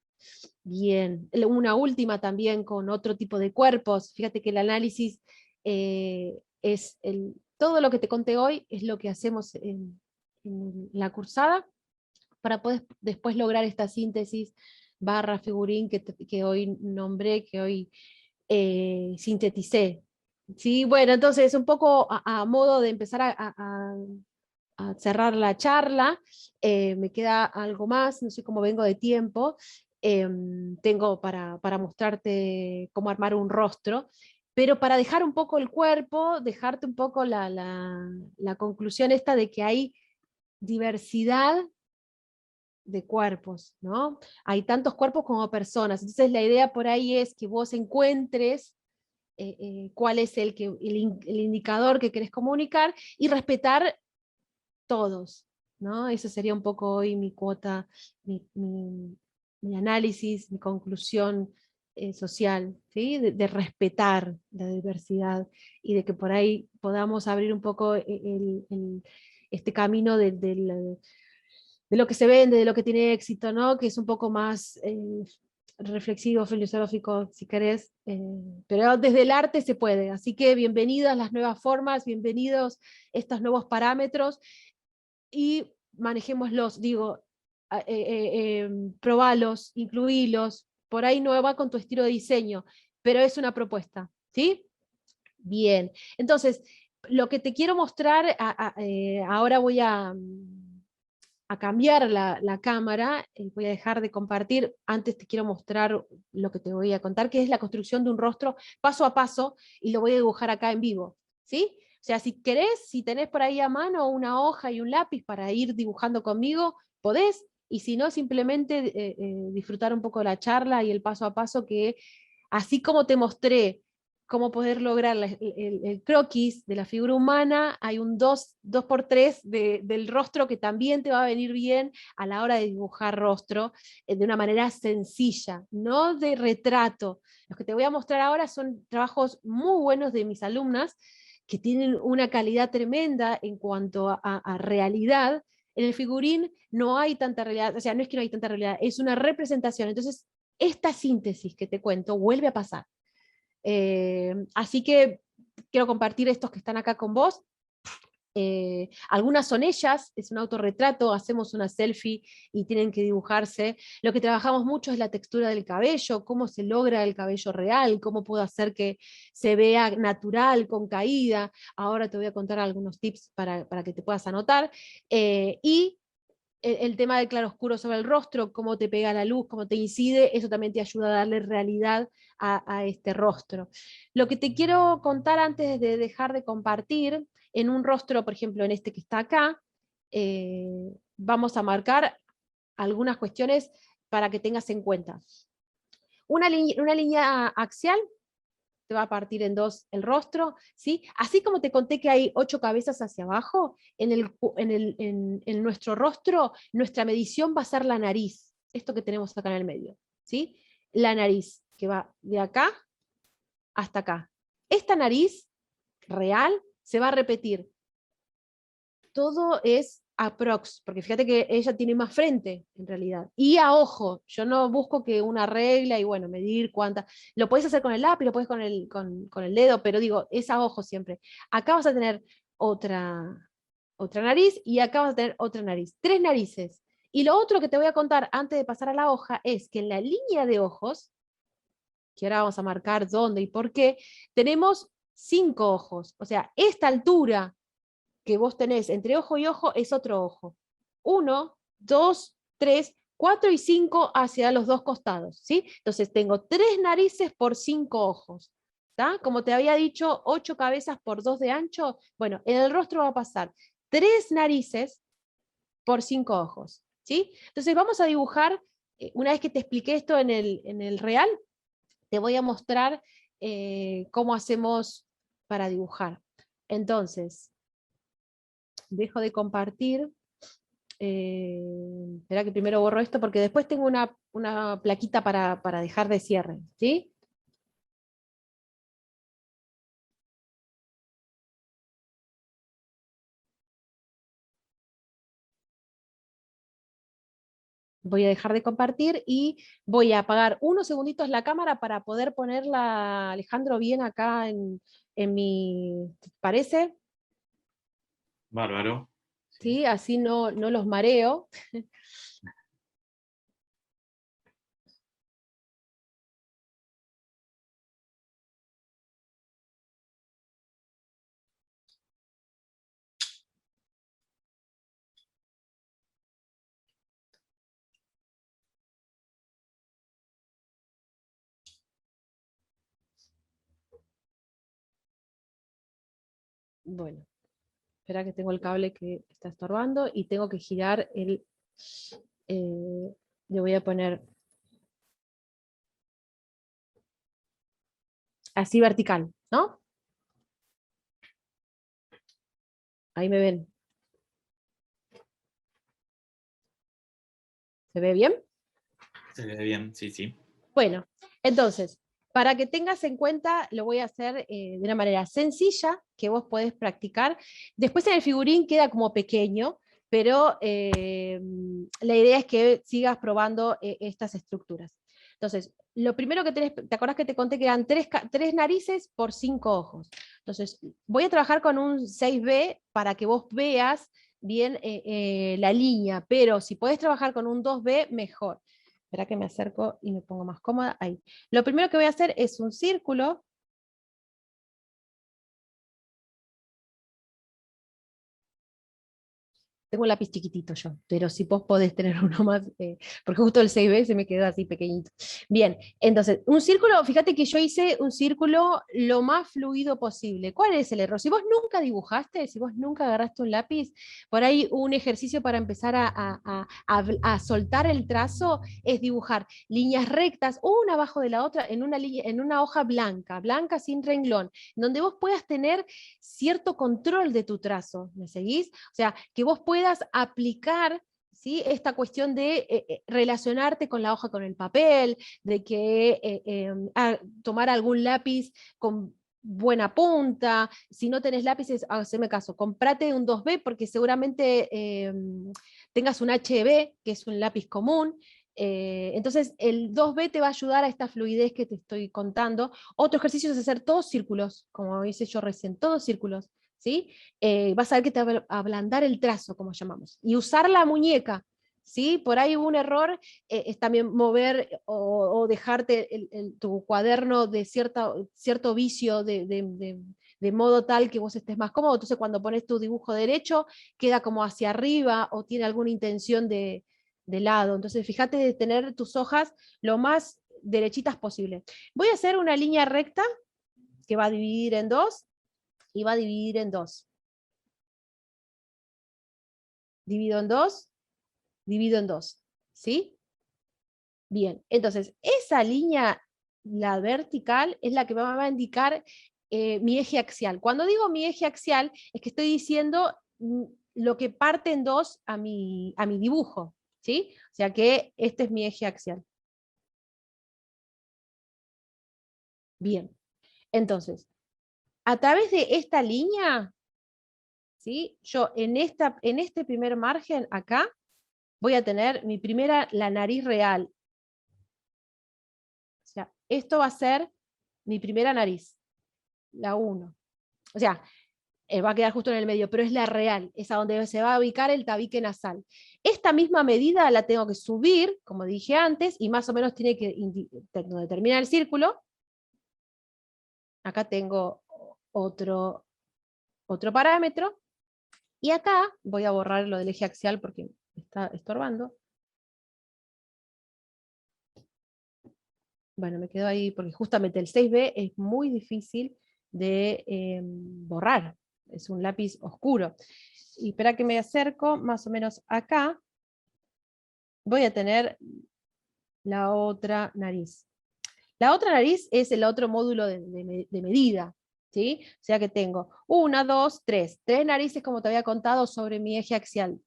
Bien, una última también con otro tipo de cuerpos. Fíjate que el análisis es todo lo que te conté hoy es lo que hacemos en la cursada para poder después lograr esta síntesis barra figurín que hoy nombré, que hoy sinteticé. Sí, bueno, entonces un poco a modo de empezar a cerrar la charla, me queda algo más, no sé cómo vengo de tiempo, tengo para mostrarte cómo armar un rostro, pero para dejar un poco el cuerpo, dejarte un poco la conclusión esta de que hay diversidad de cuerpos, ¿no? Hay tantos cuerpos como personas. Entonces la idea por ahí es que vos encuentres cuál es el indicador que querés comunicar y respetar todos, ¿no? Eso sería un poco hoy mi cuota, mi análisis, mi conclusión social, ¿sí? De respetar la diversidad y de que por ahí podamos abrir un poco este camino de lo que se vende, de lo que tiene éxito, ¿no? Que es un poco más reflexivo, filosófico, si querés, pero desde el arte se puede. Así que bienvenidas las nuevas formas, bienvenidos estos nuevos parámetros y manejémoslos, digo, probalos, incluílos, por ahí no va con tu estilo de diseño, pero es una propuesta, ¿sí? Bien, entonces, lo que te quiero mostrar, ahora voy a cambiar la cámara, voy a dejar de compartir, antes te quiero mostrar lo que te voy a contar, que es la construcción de un rostro paso a paso, y lo voy a dibujar acá en vivo, ¿sí? O sea, si querés, si tenés por ahí a mano una hoja y un lápiz para ir dibujando conmigo, podés, y si no, simplemente disfrutar un poco de la charla y el paso a paso que, así como te mostré cómo poder lograr el croquis de la figura humana, hay un 2x3 del rostro que también te va a venir bien a la hora de dibujar rostro de una manera sencilla, no de retrato. Los que te voy a mostrar ahora son trabajos muy buenos de mis alumnas, que tienen una calidad tremenda en cuanto a realidad. En el figurín no hay tanta realidad, o sea, no es que no hay tanta realidad, es una representación. Entonces, esta síntesis que te cuento vuelve a pasar. Así que quiero compartir estos que están acá con vos. Algunas son ellas, es un autorretrato, hacemos una selfie y tienen que dibujarse. Lo que trabajamos mucho es la textura del cabello, cómo se logra el cabello real, cómo puedo hacer que se vea natural, con caída. Ahora te voy a contar algunos tips para que te puedas anotar. Y el tema del claroscuro sobre el rostro, cómo te pega la luz, cómo te incide, eso también te ayuda a darle realidad a este rostro. Lo que te quiero contar antes de dejar de compartir, en un rostro, por ejemplo, en este que está acá, vamos a marcar algunas cuestiones para que tengas en cuenta. Una línea axial te va a partir en dos el rostro, ¿sí? Así como te conté que hay 8 cabezas hacia abajo, en nuestro rostro, nuestra medición va a ser la nariz, esto que tenemos acá en el medio, ¿sí? La nariz, que va de acá hasta acá. Esta nariz real se va a repetir. Todo es aprox, porque fíjate que ella tiene más frente, en realidad. Y a ojo, yo no busco que una regla y bueno, medir cuánta. Lo podés hacer con el lápiz, lo podés con el dedo, pero digo, es a ojo siempre. Acá vas a tener otra nariz y acá vas a tener otra nariz. 3 narices. Y lo otro que te voy a contar antes de pasar a la hoja es que en la línea de ojos, que ahora vamos a marcar dónde y por qué, tenemos 5 ojos. O sea, esta altura que vos tenés entre ojo y ojo es otro ojo. 1, 2, 3, 4 y 5 hacia los dos costados, ¿sí? Entonces tengo 3 narices por 5 ojos. ¿Tá? Como te había dicho, 8 cabezas por 2 de ancho. Bueno, en el rostro va a pasar 3 narices por 5 ojos, ¿sí? Entonces vamos a dibujar, una vez que te expliqué esto en el real, te voy a mostrar cómo hacemos para dibujar. Entonces, dejo de compartir. Espera que primero borro esto porque después tengo una plaquita para dejar de cierre, ¿sí? Voy a dejar de compartir y voy a apagar unos segunditos la cámara para poder ponerla, Alejandro, bien acá en mi... ¿te parece? Bárbaro. Sí. ¿Sí? Así no los mareo. Bueno, espera que tengo el cable que está estorbando y tengo que girar le voy a poner así vertical, ¿no? Ahí me ven. ¿Se ve bien? Se ve bien, sí, sí. Bueno, entonces, para que tengas en cuenta, lo voy a hacer de una manera sencilla, que vos podés practicar. Después en el figurín queda como pequeño, pero la idea es que sigas probando estas estructuras. Entonces, lo primero que tenés, ¿te acordás que te conté que eran tres narices por 5 ojos? Entonces, voy a trabajar con un 6B para que vos veas bien la línea, pero si podés trabajar con un 2B, mejor. Espera que me acerco y me pongo más cómoda. Ahí. Lo primero que voy a hacer es un círculo. Tengo un lápiz chiquitito yo, pero si vos podés tener uno más, porque justo el 6B se me quedó así pequeñito. Bien, entonces, un círculo, fíjate que yo hice un círculo lo más fluido posible. ¿Cuál es el error? Si vos nunca dibujaste, si vos nunca agarraste un lápiz, por ahí un ejercicio para empezar a soltar el trazo es dibujar líneas rectas, una abajo de la otra, en una hoja blanca, blanca sin renglón, donde vos puedas tener cierto control de tu trazo. ¿Me seguís? O sea, que vos puedas aplicar, ¿sí?, esta cuestión de relacionarte con la hoja, con el papel, de que tomar algún lápiz con buena punta. Si no tenés lápices, haceme caso, comprate un 2B porque seguramente tengas un HB, que es un lápiz común. Entonces el 2B te va a ayudar a esta fluidez que te estoy contando. Otro ejercicio es hacer todos círculos, como hice yo recién, todos círculos, ¿sí? Vas a ver que te va a ablandar el trazo, como llamamos, y usar la muñeca, ¿sí? Por ahí un error es también mover o dejarte tu cuaderno de cierto vicio de modo tal que vos estés más cómodo. Entonces cuando pones tu dibujo derecho queda como hacia arriba o tiene alguna intención de lado. Entonces fíjate de tener tus hojas lo más derechitas posible. Voy a hacer una línea recta que va a dividir en dos y va a dividir en dos. Divido en dos, divido en dos, ¿sí? Bien, entonces esa línea, la vertical, es la que me va a indicar mi eje axial. Cuando digo mi eje axial, es que estoy diciendo lo que parte en dos a mi dibujo, ¿sí? O sea que este es mi eje axial. Bien, entonces, a través de esta línea, ¿sí?, yo en este primer margen acá voy a tener la nariz real. O sea, esto va a ser mi primera nariz, la 1. O sea, va a quedar justo en el medio, pero es la real, es a donde se va a ubicar el tabique nasal. Esta misma medida la tengo que subir, como dije antes, y más o menos tiene que, donde termina el círculo, acá tengo otro parámetro, y acá voy a borrar lo del eje axial porque me está estorbando. Bueno, me quedo ahí porque justamente el 6B es muy difícil de borrar. Es un lápiz oscuro. Y espera que me acerco, más o menos acá, voy a tener la otra nariz. La otra nariz es el otro módulo de medida, ¿sí? O sea que tengo 1, 2, 3. 3 narices, como te había contado, sobre mi eje axial.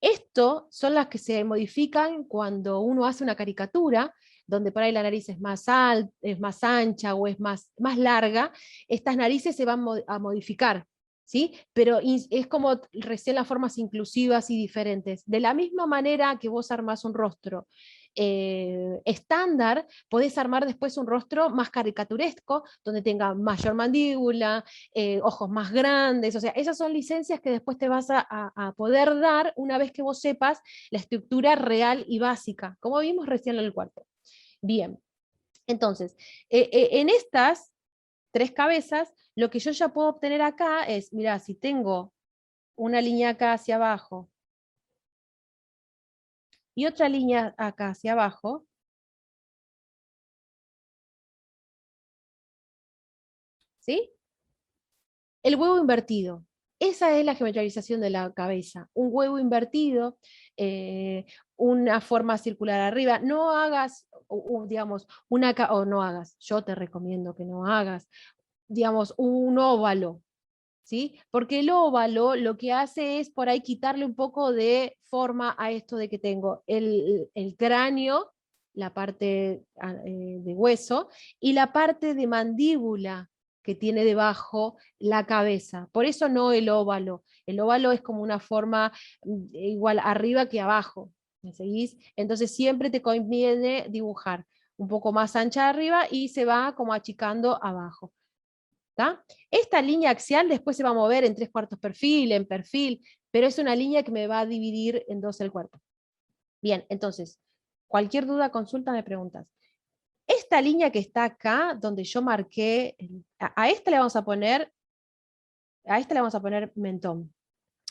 Esto son las que se modifican cuando uno hace una caricatura, donde por ahí la nariz es más alta, es más ancha o es más larga. Estas narices se van a modificar, ¿sí? Pero es como recién las formas inclusivas y diferentes. De la misma manera que vos armás un rostro estándar, podés armar después un rostro más caricaturesco, donde tenga mayor mandíbula, ojos más grandes. O sea, esas son licencias que después te vas a poder dar una vez que vos sepas la estructura real y básica, como vimos recién en el cuarto. Bien, entonces, en estas 3 cabezas, lo que yo ya puedo obtener acá es, mira, si tengo una línea acá hacia abajo y otra línea acá hacia abajo, ¿sí? El huevo invertido. esa es la geometralización de la cabeza. Un huevo invertido, una forma circular arriba. No hagas, digamos, o no hagas, yo te recomiendo que no hagas, digamos, un óvalo, ¿sí? Porque el óvalo lo que hace es por ahí quitarle un poco de forma a esto de que tengo el cráneo, la parte de hueso, y la parte de mandíbula que tiene debajo la cabeza. Por eso no el óvalo. El óvalo es como una forma igual arriba que abajo. ¿Me seguís? Entonces siempre te conviene dibujar un poco más ancha arriba y se va como achicando abajo. ¿Tá? Esta línea axial después se va a mover en 3/4 perfil, en perfil, pero es una línea que me va a dividir en dos el cuerpo. Bien, entonces, cualquier duda, consulta, me preguntas. Esta línea que está acá, donde yo marqué, a esta le vamos a poner, mentón.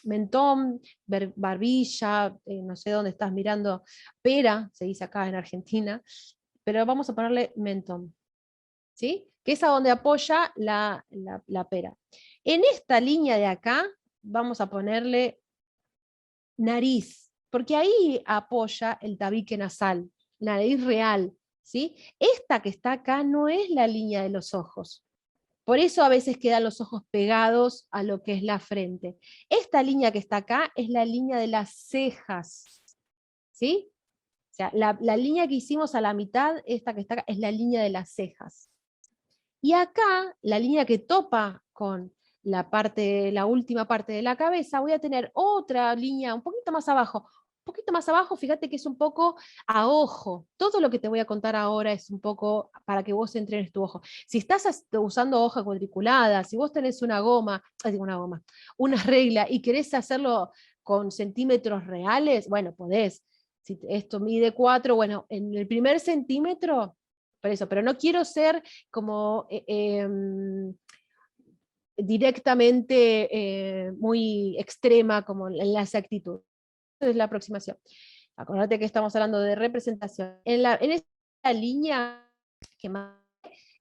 Mentón, barbilla, no sé dónde estás mirando, pera, se dice acá en Argentina, pero vamos a ponerle mentón. ¿Sí? Que es a donde apoya la pera. En esta línea de acá vamos a ponerle nariz, porque ahí apoya el tabique nasal, la nariz real. ¿Sí? Esta que está acá no es la línea de los ojos. Por eso a veces quedan los ojos pegados a lo que es la frente. Esta línea que está acá es la línea de las cejas. ¿Sí? O sea, la línea que hicimos a la mitad, esta que está acá, es la línea de las cejas. Y acá, la línea que topa con la última parte de la cabeza, voy a tener otra línea un poquito más abajo. Un poquito más abajo, fíjate que es un poco a ojo. Todo lo que te voy a contar ahora es un poco para que vos entrenes tu ojo. Si estás usando hoja cuadriculada, si vos tenés una regla y querés hacerlo con centímetros reales, bueno, podés. Si esto mide 4, bueno, en el primer centímetro, por eso, pero no quiero ser como directamente muy extrema como en la exactitud. Esa es la aproximación. Acordate que estamos hablando de representación. En esta línea que más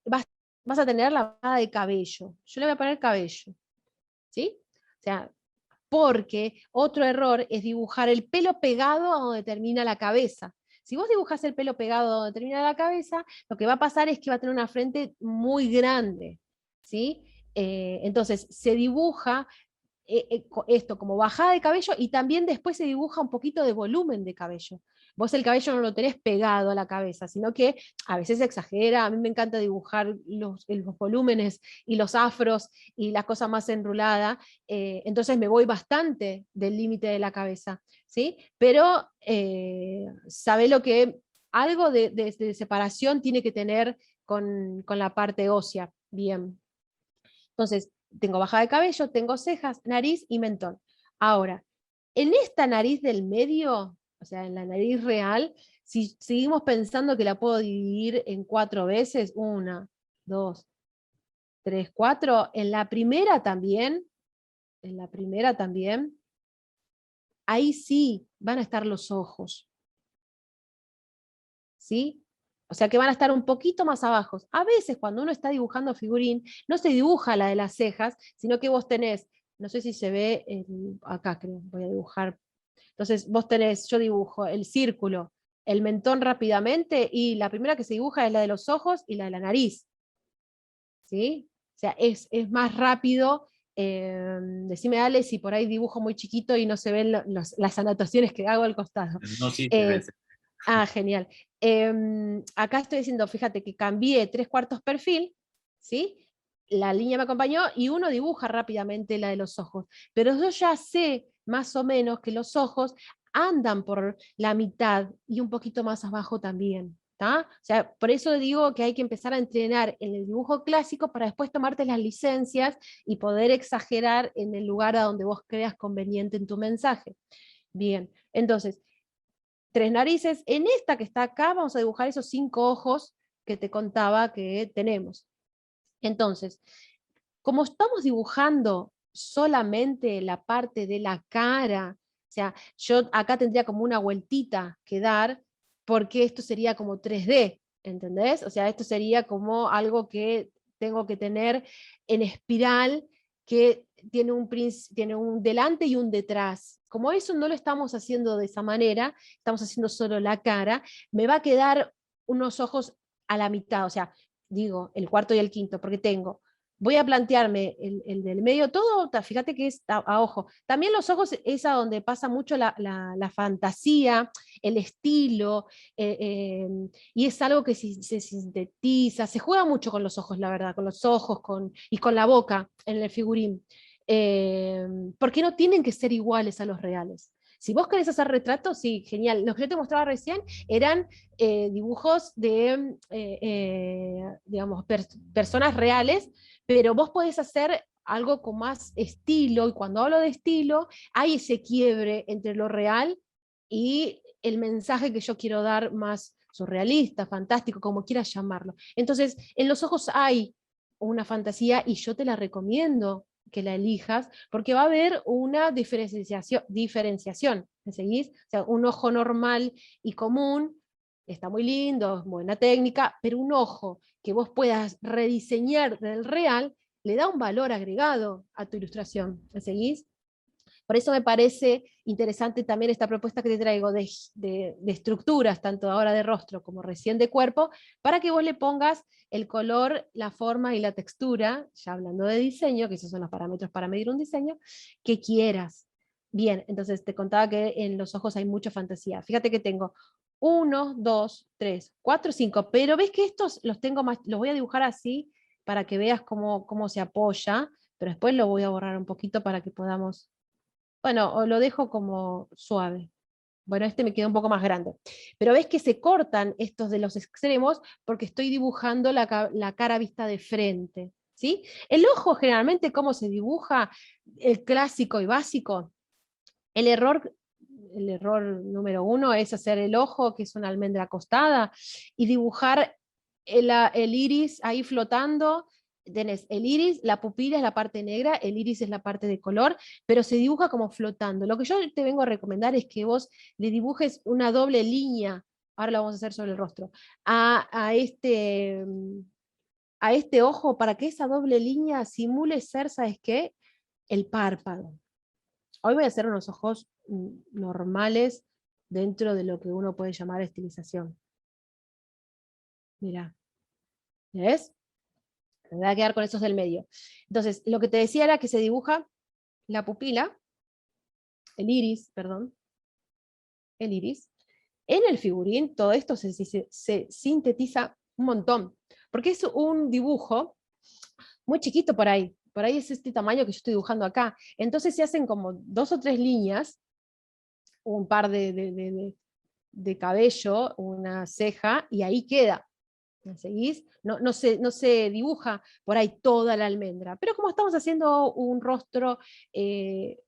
vas, vas a tener la bajada de cabello. Yo le voy a poner cabello. ¿Sí? O sea, porque otro error es dibujar el pelo pegado a donde termina la cabeza. Si vos dibujás el pelo pegado a donde termina la cabeza, lo que va a pasar es que va a tener una frente muy grande, ¿sí? Entonces, se dibuja esto como bajada de cabello y también después se dibuja un poquito de volumen de cabello. Vos el cabello no lo tenés pegado a la cabeza, sino que a veces se exagera. A mí me encanta dibujar los volúmenes y los afros y las cosas más enruladas, entonces me voy bastante del límite de la cabeza, ¿sí? Pero sabe lo que algo de separación tiene que tener con la parte ósea. Bien. Entonces, tengo bajada de cabello, tengo cejas, nariz y mentón. Ahora, en esta nariz del medio, o sea, en la nariz real, si seguimos pensando que la puedo dividir en 4 veces, 1, 2, 3, 4, en la primera también, ahí sí van a estar los ojos. ¿Sí? O sea que van a estar un poquito más abajo. A veces cuando uno está dibujando figurín, no se dibuja la de las cejas, sino que vos tenés, no sé si se ve acá, creo, voy a dibujar. Entonces vos tenés, yo dibujo el círculo, el mentón rápidamente, y la primera que se dibuja es la de los ojos y la de la nariz. ¿Sí? O sea, es más rápido. Decime, Ale, si por ahí dibujo muy chiquito y no se ven las anotaciones que hago al costado. No, sí, se ve. Eh, Genial. Acá estoy diciendo, fíjate que cambié 3/4 perfil, ¿sí? La línea me acompañó y uno dibuja rápidamente la de los ojos. Pero yo ya sé más o menos que los ojos andan por la mitad y un poquito más abajo también. ¿Tá? O sea, por eso digo que hay que empezar a entrenar en el dibujo clásico para después tomarte las licencias y poder exagerar en el lugar a donde vos creas conveniente en tu mensaje. Bien, entonces, 3 narices. En esta que está acá vamos a dibujar esos 5 ojos que te contaba que tenemos. Entonces, como estamos dibujando solamente la parte de la cara, o sea, yo acá tendría como una vueltita que dar, porque esto sería como 3D, ¿entendés? O sea, esto sería como algo que tengo que tener en espiral que tiene un delante y un detrás. Como eso no lo estamos haciendo de esa manera, estamos haciendo solo la cara, me va a quedar unos ojos a la mitad, o sea, digo, el cuarto y el quinto, porque voy a plantearme el del medio, todo, fíjate que es a ojo. También los ojos es a donde pasa mucho la fantasía, el estilo, y es algo que se sintetiza, se juega mucho con los ojos, la verdad, con los ojos y con la boca en el figurín, porque no tienen que ser iguales a los reales. Si vos querés hacer retratos, sí, genial. Los que yo te mostraba recién eran dibujos de, digamos, personas reales, pero vos podés hacer algo con más estilo, y cuando hablo de estilo, hay ese quiebre entre lo real y el mensaje que yo quiero dar más surrealista, fantástico, como quieras llamarlo. Entonces, en los ojos hay una fantasía y yo te la recomiendo que la elijas, porque va a haber una diferenciación, ¿me seguís? O sea, un ojo normal y común está muy lindo, buena técnica, pero un ojo que vos puedas rediseñar del real le da un valor agregado a tu ilustración, ¿me seguís? Por eso me parece interesante también esta propuesta que te traigo de estructuras, tanto ahora de rostro como recién de cuerpo, para que vos le pongas el color, la forma y la textura, ya hablando de diseño, que esos son los parámetros para medir un diseño, que quieras. Bien, entonces te contaba que en los ojos hay mucha fantasía. Fíjate que tengo 1, 2, 3, 4, 5, pero ves que estos los tengo más, los voy a dibujar así para que veas cómo se apoya, pero después lo voy a borrar un poquito para que podamos, bueno, o lo dejo como suave. Bueno, este me queda un poco más grande. Pero ves que se cortan estos de los extremos porque estoy dibujando la cara vista de frente. ¿Sí? El ojo generalmente, ¿cómo se dibuja? El clásico y básico. El error, el error número 1 es hacer el ojo, que es una almendra acostada, y dibujar el iris ahí flotando. Tenés el iris, la pupila es la parte negra, el iris es la parte de color, pero se dibuja como flotando. Lo que yo te vengo a recomendar es que vos le dibujes una doble línea, ahora lo vamos a hacer sobre el rostro, a este ojo, para que esa doble línea simule ser, ¿sabes qué? El párpado. Hoy voy a hacer unos ojos normales dentro de lo que uno puede llamar estilización. Mira, ¿ves? Me voy a quedar con esos del medio. Entonces, lo que te decía era que se dibuja la pupila, el iris, perdón, el iris. En el figurín todo esto se sintetiza un montón, porque es un dibujo muy chiquito por ahí es este tamaño que yo estoy dibujando acá. Entonces se hacen como 2 o 3 líneas, un par de cabello, una ceja, y ahí queda. ¿Me seguís? No se dibuja por ahí toda la almendra, pero como estamos haciendo un rostro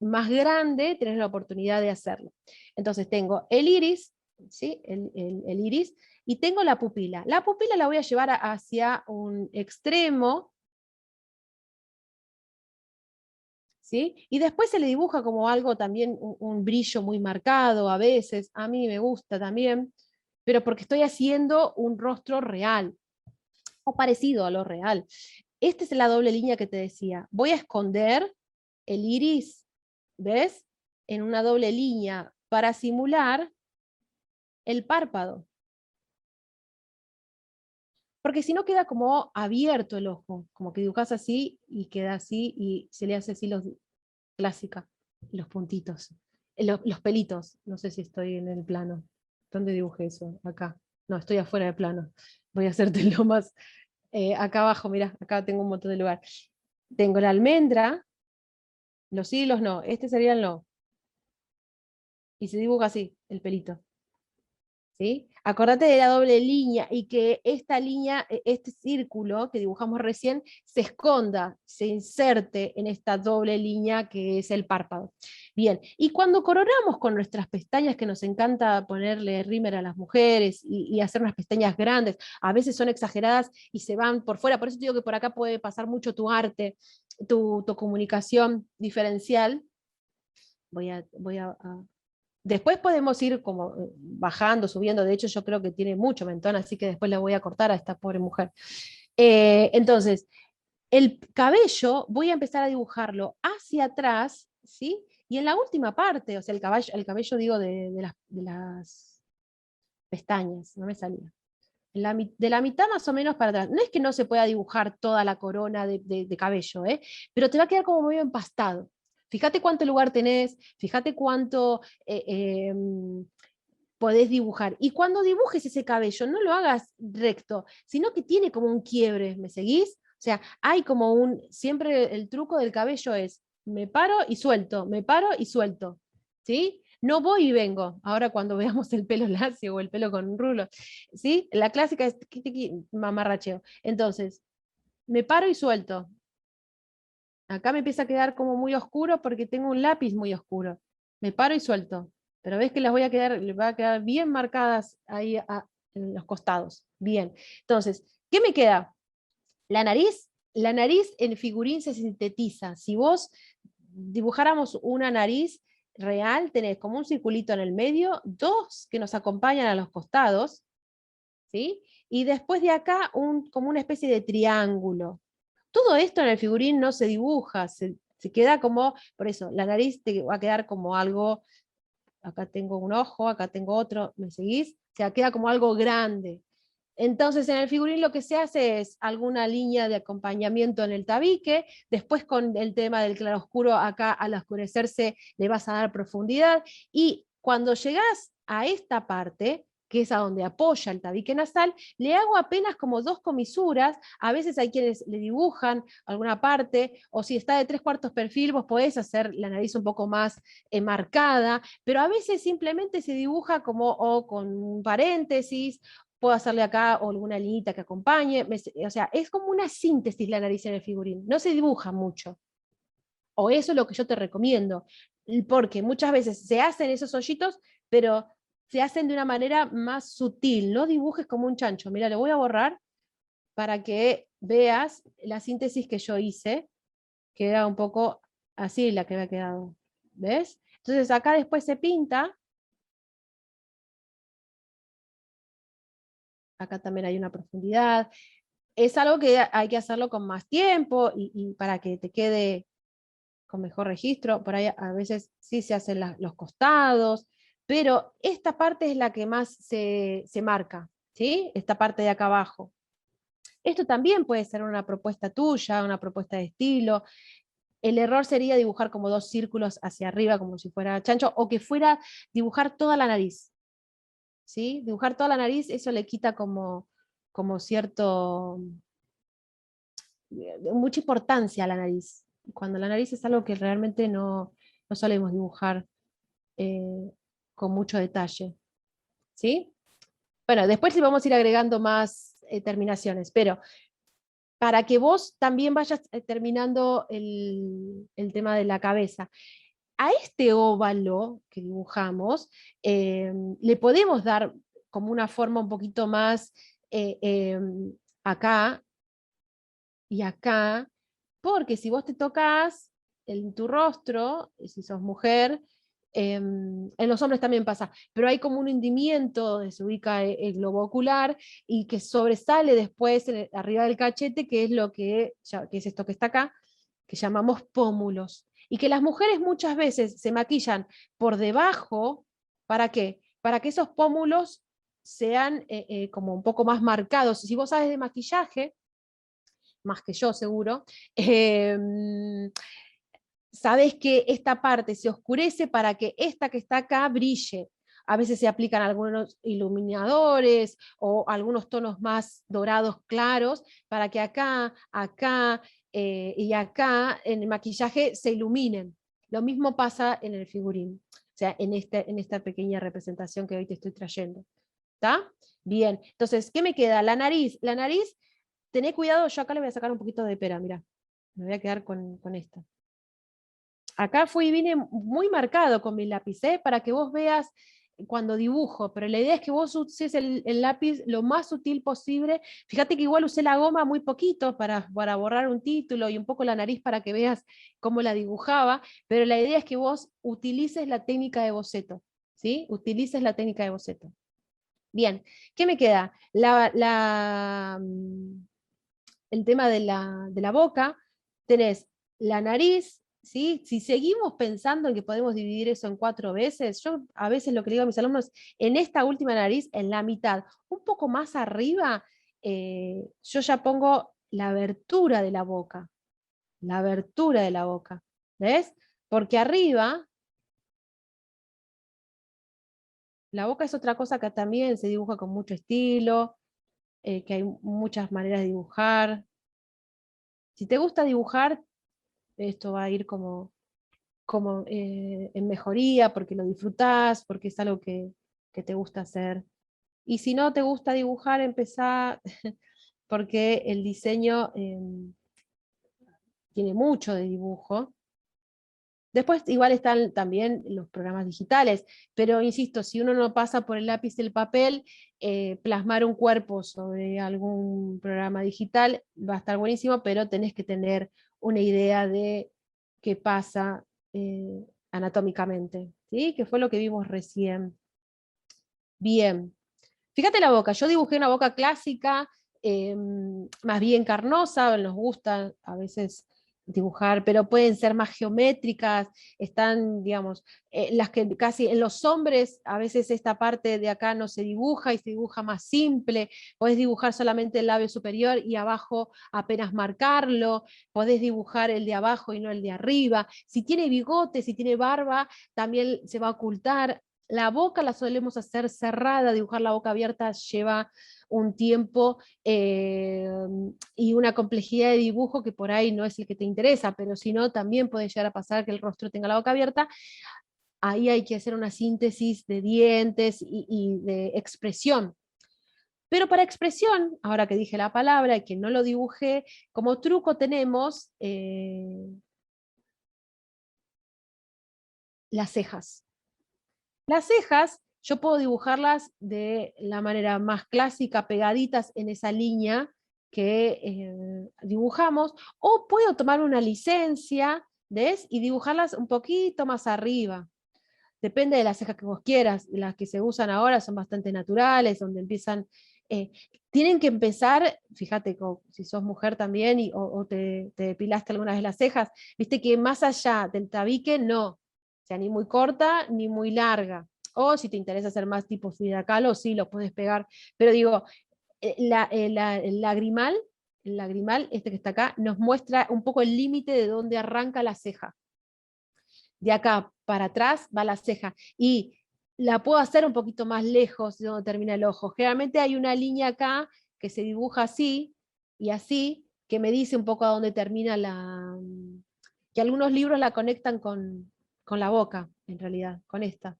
más grande, tenés la oportunidad de hacerlo. Entonces tengo el iris, ¿sí? El iris, y tengo la pupila. La pupila la voy a llevar hacia un extremo, ¿sí? Y después se le dibuja como algo también, un brillo muy marcado a veces, a mí me gusta también, pero porque estoy haciendo un rostro real, o parecido a lo real. Esta es la doble línea que te decía. Voy a esconder el iris, ¿ves? En una doble línea para simular el párpado. Porque si no queda como abierto el ojo, como que dibujas así y queda así y se le hace así clásica, los puntitos, los pelitos. No sé si estoy en el plano. ¿Dónde dibujé eso? Acá. No, estoy afuera del plano. Voy a hacerte lo más acá abajo, mira, acá tengo un montón de lugar. Tengo la almendra, los hilos no, este sería el no. Y se dibuja así, el pelito. ¿Sí? Acordate de la doble línea y que esta línea, este círculo que dibujamos recién, se esconda, se inserte en esta doble línea que es el párpado. Bien, y cuando coronamos con nuestras pestañas, que nos encanta ponerle rímel a las mujeres y hacer unas pestañas grandes, a veces son exageradas y se van por fuera, por eso te digo que por acá puede pasar mucho tu arte, tu comunicación diferencial. Después podemos ir como bajando, subiendo, de hecho yo creo que tiene mucho mentón, así que después la voy a cortar a esta pobre mujer. Entonces, El cabello voy a empezar a dibujarlo hacia atrás, ¿sí? Y en la última parte, o sea, el cabello digo de las pestañas, no me salía. De la mitad más o menos para atrás. No es que no se pueda dibujar toda la corona de cabello, ¿eh? Pero te va a quedar como medio empastado. Fíjate cuánto lugar tenés, fíjate cuánto podés dibujar. Y cuando dibujes ese cabello, no lo hagas recto, sino que tiene como un quiebre, ¿me seguís? O sea, hay como siempre el truco del cabello es, me paro y suelto, me paro y suelto, ¿sí? No voy y vengo, ahora cuando veamos el pelo lacio o el pelo con un rulo, ¿sí? La clásica es mamarracheo. Entonces, me paro y suelto. Acá me empieza a quedar como muy oscuro porque tengo un lápiz muy oscuro. Me paro y suelto. Pero ves que les va a quedar bien marcadas ahí en los costados. Bien. Entonces, ¿qué me queda? La nariz en figurín se sintetiza. Si vos dibujáramos una nariz real, tenés como un circulito en el medio, dos que nos acompañan a los costados, ¿sí? Y después de acá como una especie de triángulo. Todo esto en el figurín no se dibuja, se queda como, por eso, la nariz te va a quedar como algo, acá tengo un ojo, acá tengo otro, ¿me seguís? O sea, queda como algo grande. Entonces en el figurín lo que se hace es alguna línea de acompañamiento en el tabique, después con el tema del claroscuro acá al oscurecerse le vas a dar profundidad y cuando llegás a esta parte, que es a donde apoya el tabique nasal, le hago apenas como dos comisuras, a veces hay quienes le dibujan alguna parte, o si está de 3/4 perfil, vos podés hacer la nariz un poco más marcada, pero a veces simplemente se dibuja como o con un paréntesis, puedo hacerle acá o alguna linita que acompañe, o sea, es como una síntesis la nariz en el figurín, no se dibuja mucho, o eso es lo que yo te recomiendo, porque muchas veces se hacen esos hoyitos, pero se hacen de una manera más sutil, no dibujes como un chancho, mira, le voy a borrar para que veas la síntesis que yo hice, que era un poco así la que me ha quedado, ¿ves? Entonces acá después se pinta, acá también hay una profundidad, es algo que hay que hacerlo con más tiempo y para que te quede con mejor registro. Por ahí a veces sí se hacen los costados, pero esta parte es la que más se marca, ¿sí? Esta parte de acá abajo. Esto también puede ser una propuesta tuya, una propuesta de estilo. El error sería dibujar como dos círculos hacia arriba, como si fuera chancho, o que fuera dibujar toda la nariz, ¿sí? Dibujar toda la nariz, eso le quita como cierto mucha importancia a la nariz, cuando la nariz es algo que realmente no solemos dibujar eh, con mucho detalle. ¿Sí? Bueno, después sí vamos a ir agregando más terminaciones, pero para que vos también vayas terminando el tema de la cabeza. A este óvalo que dibujamos le podemos dar como una forma un poquito más acá y acá, porque si vos te tocas en tu rostro, si sos mujer, en los hombres también pasa, pero hay como un hundimiento donde se ubica el globo ocular y que sobresale después arriba del cachete, que es que es esto que está acá, que llamamos pómulos. Y que las mujeres muchas veces se maquillan por debajo, ¿para qué? Para que esos pómulos sean como un poco más marcados. Si vos sabes de maquillaje, más que yo seguro, sabes que esta parte se oscurece para que esta que está acá brille. A veces se aplican algunos iluminadores o algunos tonos más dorados claros para que acá y acá en el maquillaje se iluminen. Lo mismo pasa en el figurín, o sea, en esta pequeña representación que hoy te estoy trayendo. ¿Está? Bien, entonces, ¿qué me queda? La nariz, tené cuidado, yo acá le voy a sacar un poquito de pera, mira, me voy a quedar con esta. Acá fui y vine muy marcado con mi lápiz, para que vos veas cuando dibujo, pero la idea es que vos uses el lápiz lo más sutil posible. Fíjate que igual usé la goma muy poquito para borrar un título y un poco la nariz para que veas cómo la dibujaba, pero la idea es que vos utilices la técnica de boceto, ¿sí? Utilices la técnica de boceto. Bien, ¿qué me queda? el tema de la boca, tenés la nariz, ¿sí? Si seguimos pensando en que podemos dividir eso en 4 veces, yo a veces lo que le digo a mis alumnos, en esta última nariz, en la mitad, un poco más arriba, yo ya pongo la abertura de la boca, la abertura de la boca, ¿ves? Porque arriba, la boca es otra cosa que también se dibuja con mucho estilo, que hay muchas maneras de dibujar. Si te gusta dibujar, esto va a ir como en mejoría, porque lo disfrutás, porque es algo que te gusta hacer. Y si no te gusta dibujar, empezá, porque el diseño tiene mucho de dibujo. Después igual están también los programas digitales, pero insisto, si uno no pasa por el lápiz y el papel, plasmar un cuerpo sobre algún programa digital va a estar buenísimo, pero tenés que tener una idea de qué pasa anatómicamente, ¿sí? Que fue lo que vimos recién. Bien. Fíjate la boca, yo dibujé una boca clásica, más bien carnosa, nos gusta a veces dibujar, pero pueden ser más geométricas, están, digamos, las que casi en los hombres, a veces esta parte de acá no se dibuja y se dibuja más simple, podés dibujar solamente el labio superior y abajo apenas marcarlo, podés dibujar el de abajo y no el de arriba, si tiene bigote, si tiene barba, también se va a ocultar. La boca la solemos hacer cerrada, dibujar la boca abierta lleva un tiempo y una complejidad de dibujo que por ahí no es el que te interesa, pero si no, también puede llegar a pasar que el rostro tenga la boca abierta. Ahí hay que hacer una síntesis de dientes y de expresión. Pero para expresión, ahora que dije la palabra y que no lo dibujé, como truco tenemos las cejas. Las cejas, yo puedo dibujarlas de la manera más clásica, pegaditas en esa línea que dibujamos, o puedo tomar una licencia, ¿ves? Y dibujarlas un poquito más arriba. Depende de las cejas que vos quieras. Las que se usan ahora son bastante naturales, donde empiezan... tienen que empezar, fíjate, si sos mujer también o te depilaste algunas de las cejas, viste que más allá del tabique no, o sea, ni muy corta ni muy larga. O si te interesa hacer más tipo Frida Kahlo, sí, lo puedes pegar. Pero digo, el lagrimal, este que está acá, nos muestra un poco el límite de dónde arranca la ceja. De acá para atrás va la ceja. Y la puedo hacer un poquito más lejos de donde termina el ojo. Generalmente hay una línea acá que se dibuja así y así, que me dice un poco a dónde termina que algunos libros la conectan con la boca, en realidad, con esta.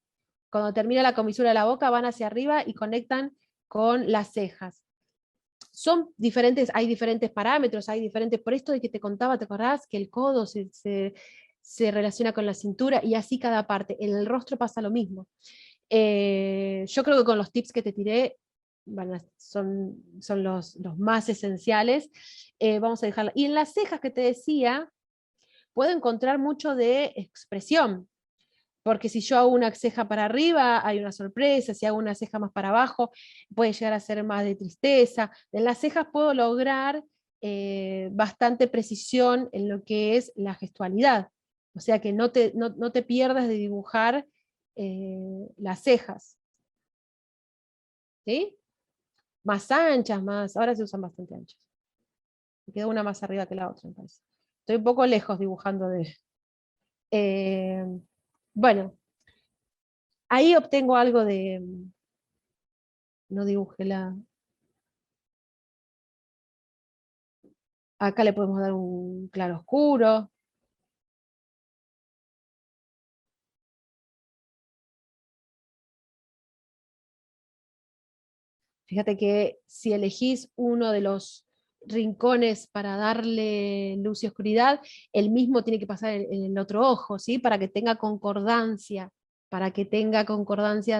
Cuando termina la comisura de la boca van hacia arriba y conectan con las cejas. Son diferentes, hay diferentes parámetros, hay diferentes, por esto de que te contaba, ¿te acordás? Que el codo se relaciona con la cintura y así cada parte. En el rostro pasa lo mismo. Yo creo que con los tips que te tiré son los más esenciales. Vamos a dejarla. Y en las cejas que te decía, puedo encontrar mucho de expresión. Porque si yo hago una ceja para arriba, hay una sorpresa, si hago una ceja más para abajo, puede llegar a ser más de tristeza. En las cejas puedo lograr bastante precisión en lo que es la gestualidad. O sea que no te pierdas de dibujar las cejas. ¿Sí? Más anchas, ahora se usan bastante anchas. Me quedó una más arriba que la otra, me parece. Estoy un poco lejos dibujando de... Eh, bueno, ahí obtengo algo de... No dibujé la... Acá le podemos dar un claro oscuro. Fíjate que si elegís uno de los rincones para darle luz y oscuridad, el mismo tiene que pasar en el otro ojo, ¿sí? Para que tenga concordancia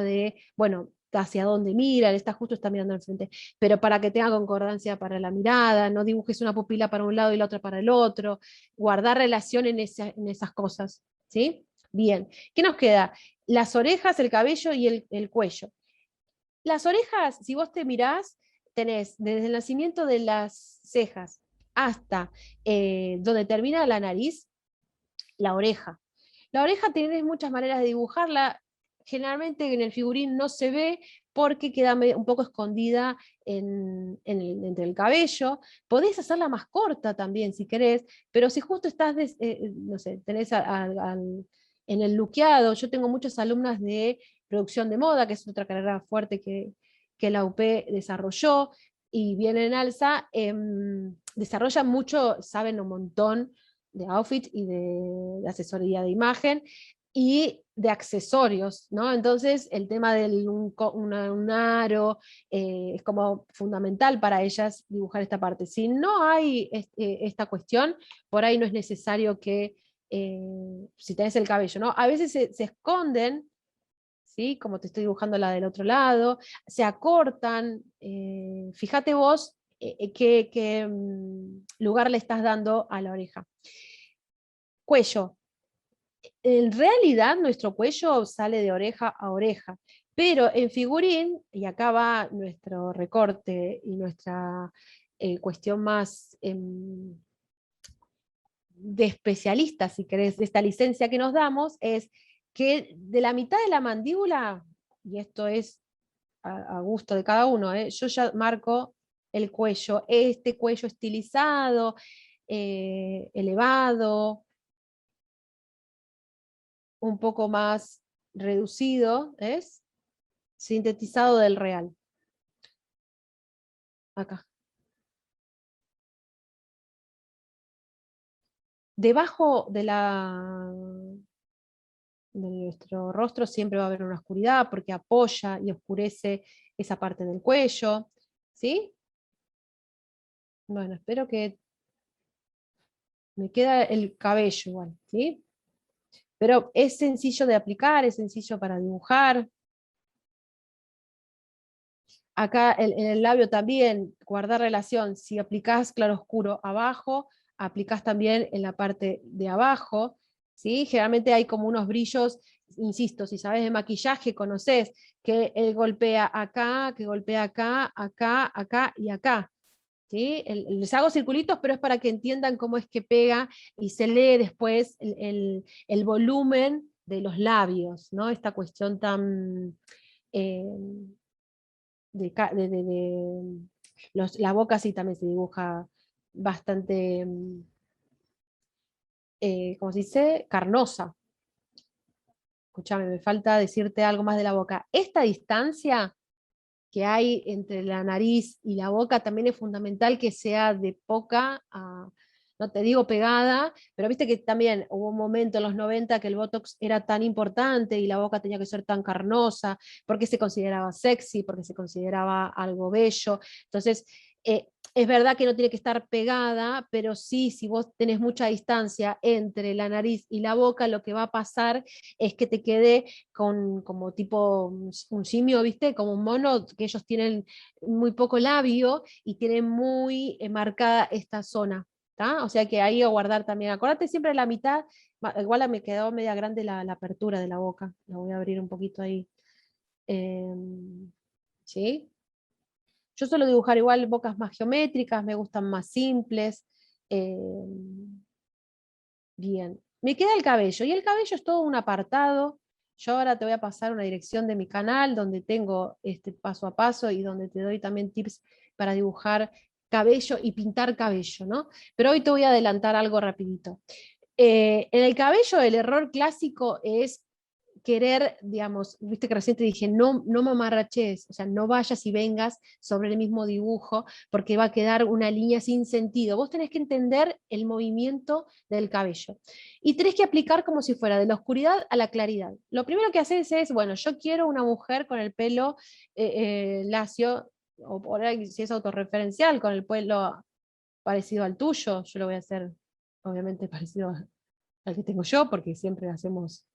de, bueno, hacia dónde mira, está mirando al frente, pero para que tenga concordancia para la mirada, no dibujes una pupila para un lado y la otra para el otro, guardar relación en esas cosas, ¿sí? Bien, ¿qué nos queda? Las orejas, el cabello y el cuello. Las orejas, si vos te mirás, tenés desde el nacimiento de las cejas hasta donde termina la nariz, la oreja. La oreja tienes muchas maneras de dibujarla, generalmente en el figurín no se ve porque queda un poco escondida entre el cabello. Podés hacerla más corta también si querés, pero si justo estás, no sé, tenés en el luqueado, yo tengo muchas alumnas de producción de moda, que es otra carrera fuerte que la UP desarrolló y viene en alza, desarrollan mucho, saben un montón de outfit y de asesoría de imagen y de accesorios, ¿no? Entonces el tema del un aro es como fundamental para ellas dibujar esta parte. Si no hay esta cuestión, por ahí no es necesario que, si tenés el cabello, ¿no? A veces se esconden, ¿sí? Como te estoy dibujando la del otro lado, se acortan, fíjate vos qué lugar le estás dando a la oreja. Cuello. En realidad nuestro cuello sale de oreja a oreja, pero en figurín, y acá va nuestro recorte y nuestra cuestión más de especialista, si querés, de esta licencia que nos damos, es que de la mitad de la mandíbula, y esto es a gusto de cada uno, yo ya marco el cuello, este cuello estilizado, elevado, un poco más reducido, ¿es? Sintetizado del real. Acá. Debajo de nuestro rostro siempre va a haber una oscuridad porque apoya y oscurece esa parte del cuello. ¿Sí? Bueno, espero que me queda el cabello igual, ¿sí? Pero es sencillo de aplicar, es sencillo para dibujar. Acá en el labio también, guardar relación. Si aplicás claroscuro abajo, aplicás también en la parte de abajo. ¿Sí? Generalmente hay como unos brillos, insisto, si sabes de maquillaje, conoces que él golpea acá, que golpea acá, acá, acá y acá. ¿Sí? Les hago circulitos, pero es para que entiendan cómo es que pega y se lee después el volumen de los labios, ¿no? Esta cuestión tan... eh, la boca sí también se dibuja bastante, ¿cómo se dice? Carnosa. Escúchame, me falta decirte algo más de la boca. Esta distancia que hay entre la nariz y la boca también es fundamental que sea de poca a, no te digo pegada, pero viste que también hubo un momento en los 90 que el Botox era tan importante y la boca tenía que ser tan carnosa, porque se consideraba sexy, porque se consideraba algo bello. Entonces, es verdad que no tiene que estar pegada, pero sí, si vos tenés mucha distancia entre la nariz y la boca, lo que va a pasar es que te quede con como tipo un simio, ¿viste? Como un mono, que ellos tienen muy poco labio y tienen muy marcada esta zona. ¿Tá? O sea que ahí a guardar también. Acordate siempre la mitad, igual me quedó media grande la apertura de la boca. La voy a abrir un poquito ahí. ¿Sí? Yo suelo dibujar igual bocas más geométricas, me gustan más simples. eh, Bien, me queda el cabello y el cabello es todo un apartado. Yo ahora te voy a pasar una dirección de mi canal donde tengo este paso a paso y donde te doy también tips para dibujar cabello y pintar cabello, ¿no? Pero hoy te voy a adelantar algo rapidito. En el cabello el error clásico es querer, digamos, viste que recién te dije, no mamarraches, o sea, no vayas y vengas sobre el mismo dibujo, porque va a quedar una línea sin sentido. Vos tenés que entender el movimiento del cabello. Y tenés que aplicar como si fuera de la oscuridad a la claridad. Lo primero que haces es, bueno, yo quiero una mujer con el pelo lacio, o por ahí si es autorreferencial, con el pelo parecido al tuyo, yo lo voy a hacer, obviamente, parecido al que tengo yo, porque siempre hacemos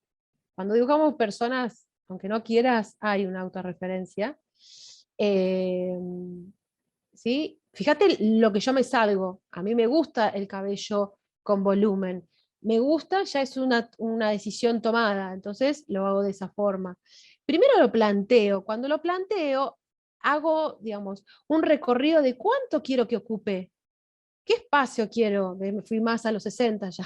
cuando dibujamos personas, aunque no quieras, hay una autorreferencia. Eh, ¿Sí? Fíjate lo que yo me salgo. A mí me gusta el cabello con volumen. Me gusta, ya es una decisión tomada, entonces lo hago de esa forma. Primero lo planteo. Cuando lo planteo, hago, digamos, un recorrido de cuánto quiero que ocupe. ¿qué espacio quiero? Me fui más a los 60 ya,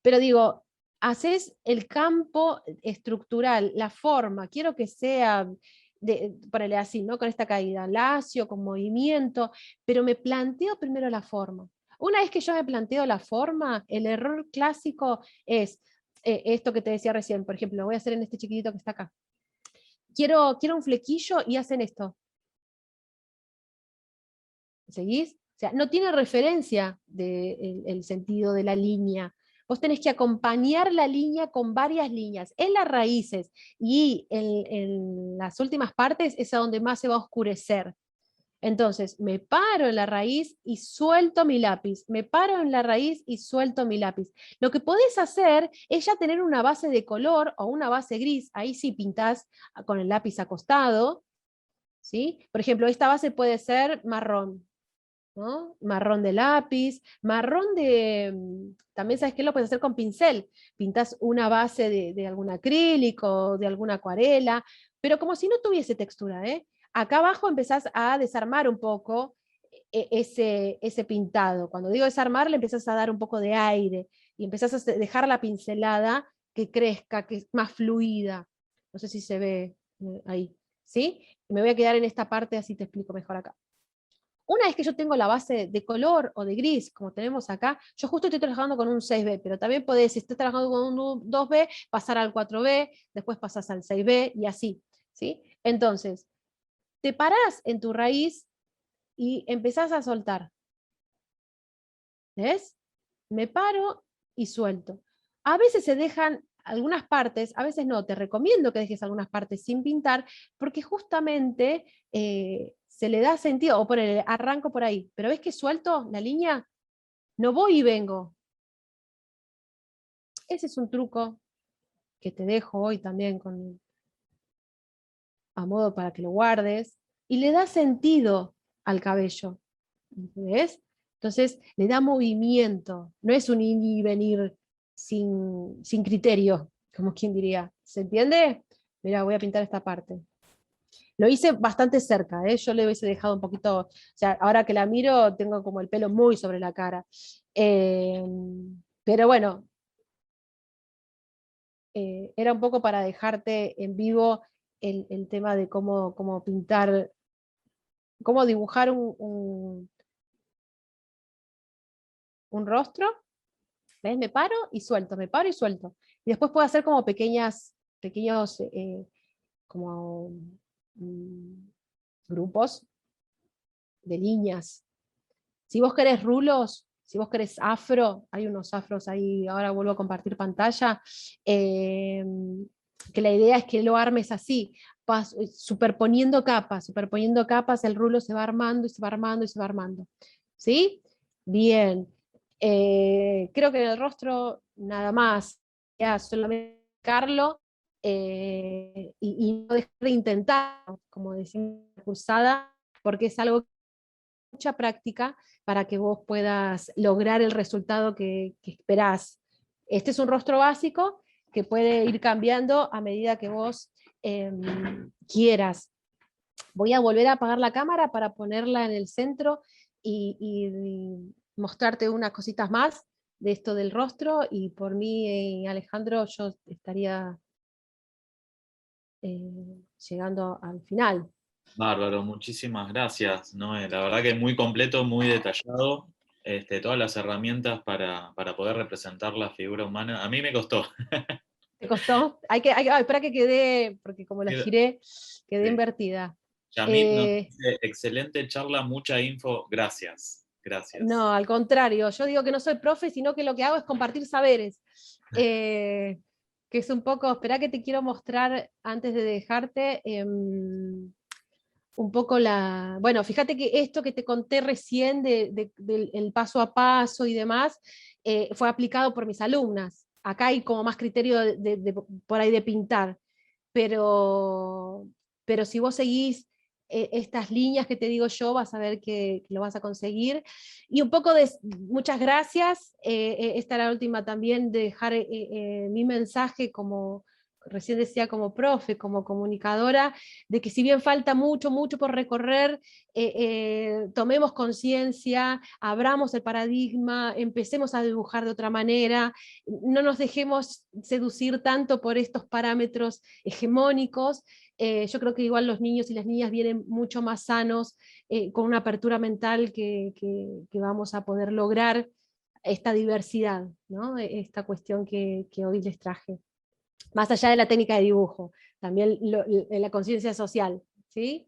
pero digo, haces el campo estructural, la forma, quiero que sea, ponele así, ¿no? Con esta caída, lacio, con movimiento, pero me planteo primero la forma. Una vez que yo me planteo la forma, el error clásico es esto que te decía recién, por ejemplo, lo voy a hacer en este chiquitito que está acá. Quiero un flequillo y hacen esto. ¿Seguís? O sea, no tiene referencia del sentido de la línea. Vos tenés que acompañar la línea con varias líneas. En las raíces y en las últimas partes es a donde más se va a oscurecer. Entonces, me paro en la raíz y suelto mi lápiz. Me paro en la raíz y suelto mi lápiz. Lo que podés hacer es ya tener una base de color o una base gris. Ahí sí pintás con el lápiz acostado, ¿sí? Por ejemplo, esta base puede ser marrón, ¿no? Marrón de lápiz, marrón de... También sabes que lo puedes hacer con pincel. Pintas una base de algún acrílico, de alguna acuarela, pero como si no tuviese textura, ¿eh? Acá abajo empezás a desarmar un poco ese pintado. Cuando digo desarmar, le empezás a dar un poco de aire y empezás a dejar la pincelada que crezca, que es más fluida. No sé si se ve ahí, ¿sí? Me voy a quedar en esta parte, así te explico mejor acá. Una vez que yo tengo la base de color o de gris, como tenemos acá, yo justo estoy trabajando con un 6B, pero también podés, si estás trabajando con un 2B, pasar al 4B, después pasas al 6B y así, ¿sí? Entonces, te parás en tu raíz y empezás a soltar. ¿Ves? Me paro y suelto. A veces se dejan algunas partes, a veces no, te recomiendo que dejes algunas partes sin pintar, porque justamente se le da sentido, o poner, arranco por ahí, pero ves que suelto la línea, no voy y vengo. Ese es un truco que te dejo hoy también a modo para que lo guardes, y le da sentido al cabello. ¿Ves? Entonces le da movimiento, no es un ir y venir sin criterio, como quien diría. ¿Se entiende? Mira, voy a pintar esta parte. Lo hice bastante cerca, ¿eh? Yo le hubiese dejado un poquito, o sea, ahora que la miro tengo como el pelo muy sobre la cara. Eh, pero bueno, era un poco para dejarte en vivo el tema de cómo pintar, cómo dibujar un rostro. ¿Ves? Me paro y suelto, me paro y suelto. Y después puedo hacer como pequeños como grupos de líneas. Si vos querés rulos, si vos querés afro, hay unos afros ahí, ahora vuelvo a compartir pantalla, eh, que la idea es que lo armes así, superponiendo capas, el rulo se va armando y se va armando y se va armando. ¿Sí? Bien. Creo que en el rostro nada más, ya solamente Carlo, y no dejar de intentar, como decimos en la cursada, porque es algo mucha práctica para que vos puedas lograr el resultado que esperás. Este es un rostro básico que puede ir cambiando a medida que vos quieras. Voy a volver a apagar la cámara para ponerla en el centro y mostrarte unas cositas más de esto del rostro, y por mí, Alejandro, yo estaría llegando al final. Bárbaro, muchísimas gracias, Noé. La verdad que muy completo, muy detallado. Todas las herramientas para poder representar la figura humana. A mí me costó. ¿Te costó? Espera que quedé, porque como la giré, quedé Sí. invertida. Yamil nos Eh, dice, excelente charla, mucha info. Gracias, no, gracias. al contrario, yo digo que no soy profe, sino que lo que hago es compartir saberes. Que es un poco, espera que te quiero mostrar antes de dejarte, un poco bueno, fíjate que esto que te conté recién del paso a paso y demás, fue aplicado por mis alumnas. Acá hay como más criterio por ahí de pintar, pero, pero si vos seguís estas líneas que te digo yo, vas a ver que lo vas a conseguir. Y un poco de muchas gracias. Esta era la última también, de dejar mi mensaje como recién decía como profe, como comunicadora, de que si bien falta mucho, mucho por recorrer, tomemos conciencia, abramos el paradigma, empecemos a dibujar de otra manera, no nos dejemos seducir tanto por estos parámetros hegemónicos. Yo creo que igual los niños y las niñas vienen mucho más sanos, con una apertura mental que vamos a poder lograr esta diversidad, ¿no? Esta cuestión que hoy les traje. Más allá de la técnica de dibujo, también la conciencia social, ¿sí?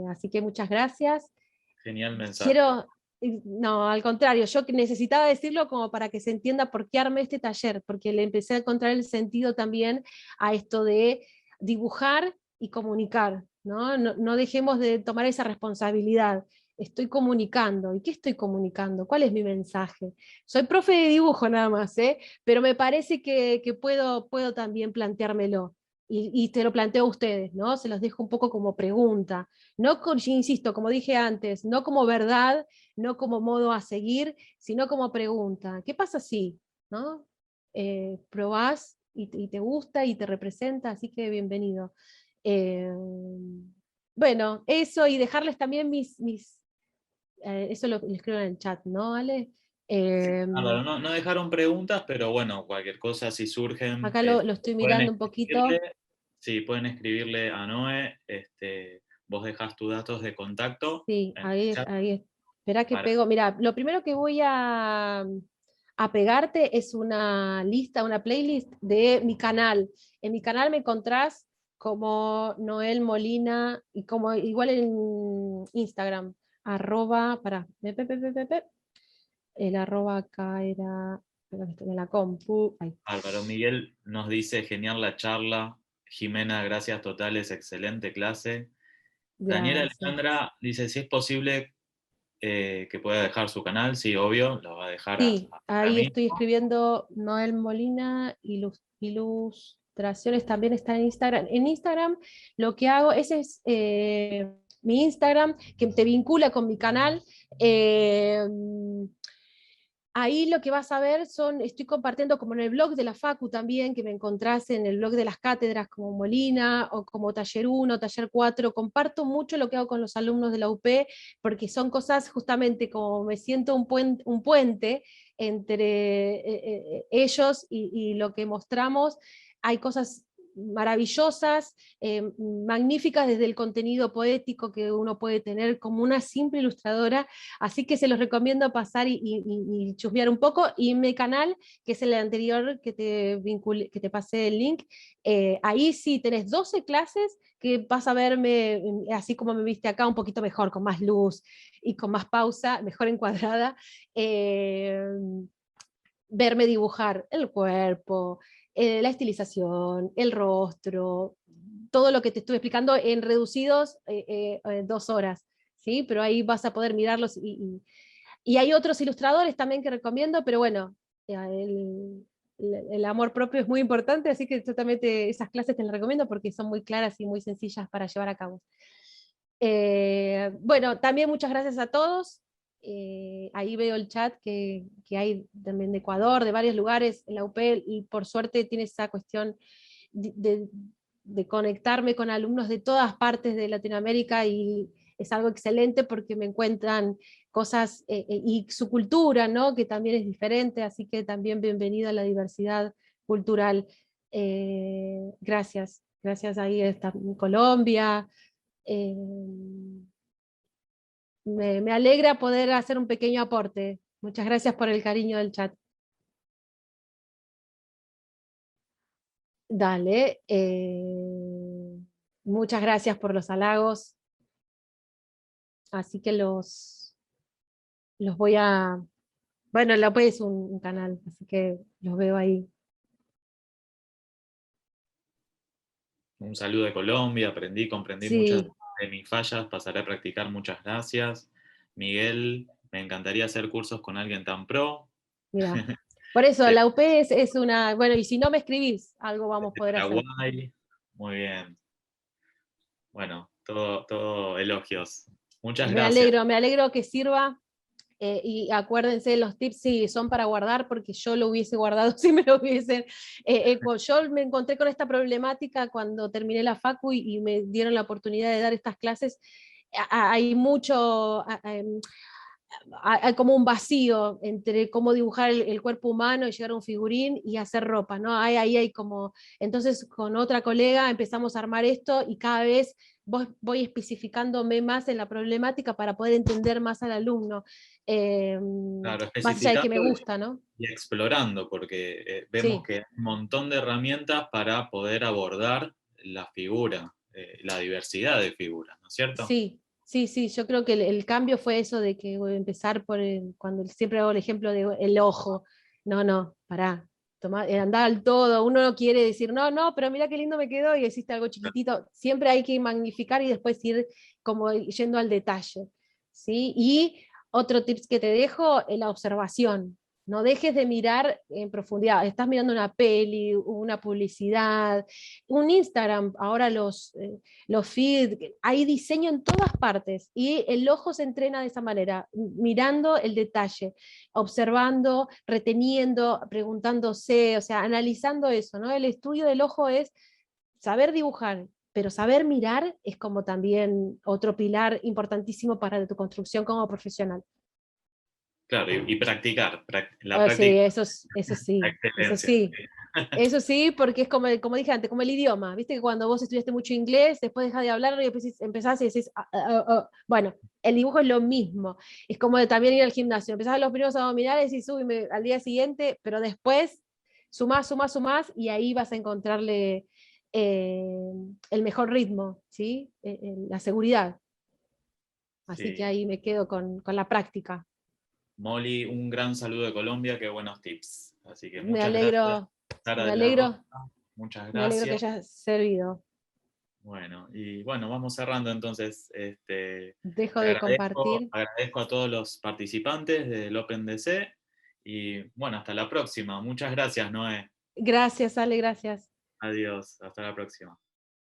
Así que muchas gracias. Genial mensaje. Quiero, no, al contrario, yo necesitaba decirlo como para que se entienda por qué armé este taller, porque le empecé a encontrar el sentido también a esto de dibujar y comunicar, ¿no? No dejemos de tomar esa responsabilidad. Estoy comunicando. ¿Y qué estoy comunicando? ¿Cuál es mi mensaje? Soy profe de dibujo nada más, ¿eh? Pero me parece que puedo también planteármelo. Y te lo planteo a ustedes, ¿no? Se los dejo un poco como pregunta. No, insisto, como dije antes, no como verdad, no como modo a seguir, sino como pregunta. ¿Qué pasa si, no? Probás y te gusta y te representa, así que bienvenido. Eh, bueno, eso y dejarles también eso lo escribo en el chat, ¿no, Ale? Claro, no dejaron preguntas, pero bueno, cualquier cosa si surgen, Acá lo estoy pueden mirando un escribirle, poquito. sí, pueden escribirle a Noé, vos dejás tus datos de contacto Sí, en el ahí, chat ahí. Espera que para... pego. Mira, lo primero que voy a pegarte es una lista, una playlist de mi canal. En mi canal me encontrás como Noel Molina y como igual en Instagram, arroba, el arroba acá era, espera que estoy en la compu, ahí. Álvaro Miguel nos dice, genial la charla. Jimena, gracias totales, excelente clase. Daniela Gracias. Alejandra dice, si es posible que pueda dejar su canal, sí, obvio, lo va a dejar Sí, ahora ahí mismo. estoy escribiendo Noel Molina, ilustraciones también está en Instagram. En Instagram lo que hago, ese es mi Instagram, que te vincula con mi canal. Eh, Ahí lo que vas a ver estoy compartiendo como en el blog de la Facu también, que me encontrás en el blog de las cátedras como Molina o como Taller 1, Taller 4, comparto mucho lo que hago con los alumnos de la UP, porque son cosas justamente como me siento un puente entre ellos y lo que mostramos. Hay cosas maravillosas, magníficas desde el contenido poético que uno puede tener como una simple ilustradora. Así que se los recomiendo pasar y chusmear un poco. Y mi canal, que es el anterior que que te pasé el link, ahí sí tenés 12 clases que vas a verme, así como me viste acá, un poquito mejor, con más luz y con más pausa, mejor encuadrada. Eh, Verme dibujar el cuerpo, la estilización, el rostro, todo lo que te estuve explicando en reducidos 2 horas, ¿sí? Pero ahí vas a poder mirarlos y hay otros ilustradores también que recomiendo, pero bueno, el amor propio es muy importante, así que totalmente esas clases te las recomiendo porque son muy claras y muy sencillas para llevar a cabo. Bueno, también muchas gracias a todos. Ahí veo el chat que hay también de Ecuador, de varios lugares en la UP, y por suerte tiene esa cuestión de, de- de conectarme con alumnos de todas partes de Latinoamérica y es algo excelente porque me encuentran cosas y su cultura, ¿no? Que también es diferente, así que también bienvenido a la diversidad cultural. Gracias, gracias ahí está en Colombia. Eh, me alegra poder hacer un pequeño aporte. Muchas gracias por el cariño del chat. Dale. Muchas gracias por los halagos. Así que los voy a... Bueno, la UP es un canal, así que los veo ahí. Un saludo de Colombia, comprendí muchas Sí, de mis fallas, pasaré a practicar, muchas gracias. Miguel, me encantaría hacer cursos con alguien tan pro. mira. Por eso, De la UP es una... Bueno, y si no me escribís, algo vamos a poder hacer. Paraguay, muy bien. Bueno, todo elogios. Muchas gracias. Me alegro que sirva. Y acuérdense, los tips sí son para guardar, porque yo lo hubiese guardado si me lo hubiesen. Yo me encontré con esta problemática cuando terminé la facu y me dieron la oportunidad de dar estas clases. Hay mucho, hay como un vacío entre cómo dibujar el cuerpo humano y llegar a un figurín y hacer ropa, ¿no? Ahí hay como, entonces con otra colega empezamos a armar esto y cada vez voy especificándome más en la problemática para poder entender más al alumno, eh, Claro, más allá de que especificando me gusta, ¿no? y explorando, porque vemos Sí, que hay un montón de herramientas para poder abordar la figura, la diversidad de figuras, ¿no es cierto? sí, sí, sí, yo creo que el cambio fue eso de que voy a empezar por cuando siempre hago el ejemplo de el ojo. No, no, pará, andar al todo. Uno no quiere decir, no, no, pero mira qué lindo me quedó y hiciste algo chiquitito. Siempre hay que magnificar y después ir como yendo al detalle, ¿sí? Y otro tips que te dejo es la observación. No dejes de mirar en profundidad. Estás mirando una peli, una publicidad, un Instagram, ahora los feeds, hay diseño en todas partes y el ojo se entrena de esa manera, mirando el detalle, observando, reteniendo, preguntándose, o sea, analizando eso, ¿no? El estudio del ojo es saber dibujar, pero saber mirar es como también otro pilar importantísimo para tu construcción como profesional. Claro, y practicar, la Oh, sí, práctica, eso la sí, eso excelencia. sí. Eso sí, porque es como dije antes, como el idioma. Viste que cuando vos estudiaste mucho inglés, después dejas de hablarlo y empezás y decís, bueno, el dibujo es lo mismo. Es como de también ir al gimnasio. Empezás a los primeros abdominales y subime al día siguiente, pero después sumás, sumás, sumás y ahí vas a encontrarle eh, el mejor ritmo, ¿sí? La seguridad. Así que Sí. ahí me quedo con la práctica. Molly, un gran saludo de Colombia, qué buenos tips. Así que Me muchas gracias, alegro, Sara me de la Rosa, alegro, muchas me alegro que gracias. haya servido. Bueno, y bueno, vamos cerrando entonces. Dejo Te de agradezco, compartir. agradezco a todos los participantes del OpenDC y bueno, hasta la próxima. Muchas gracias, Noé. Gracias, Ale, gracias. Adiós, hasta la próxima.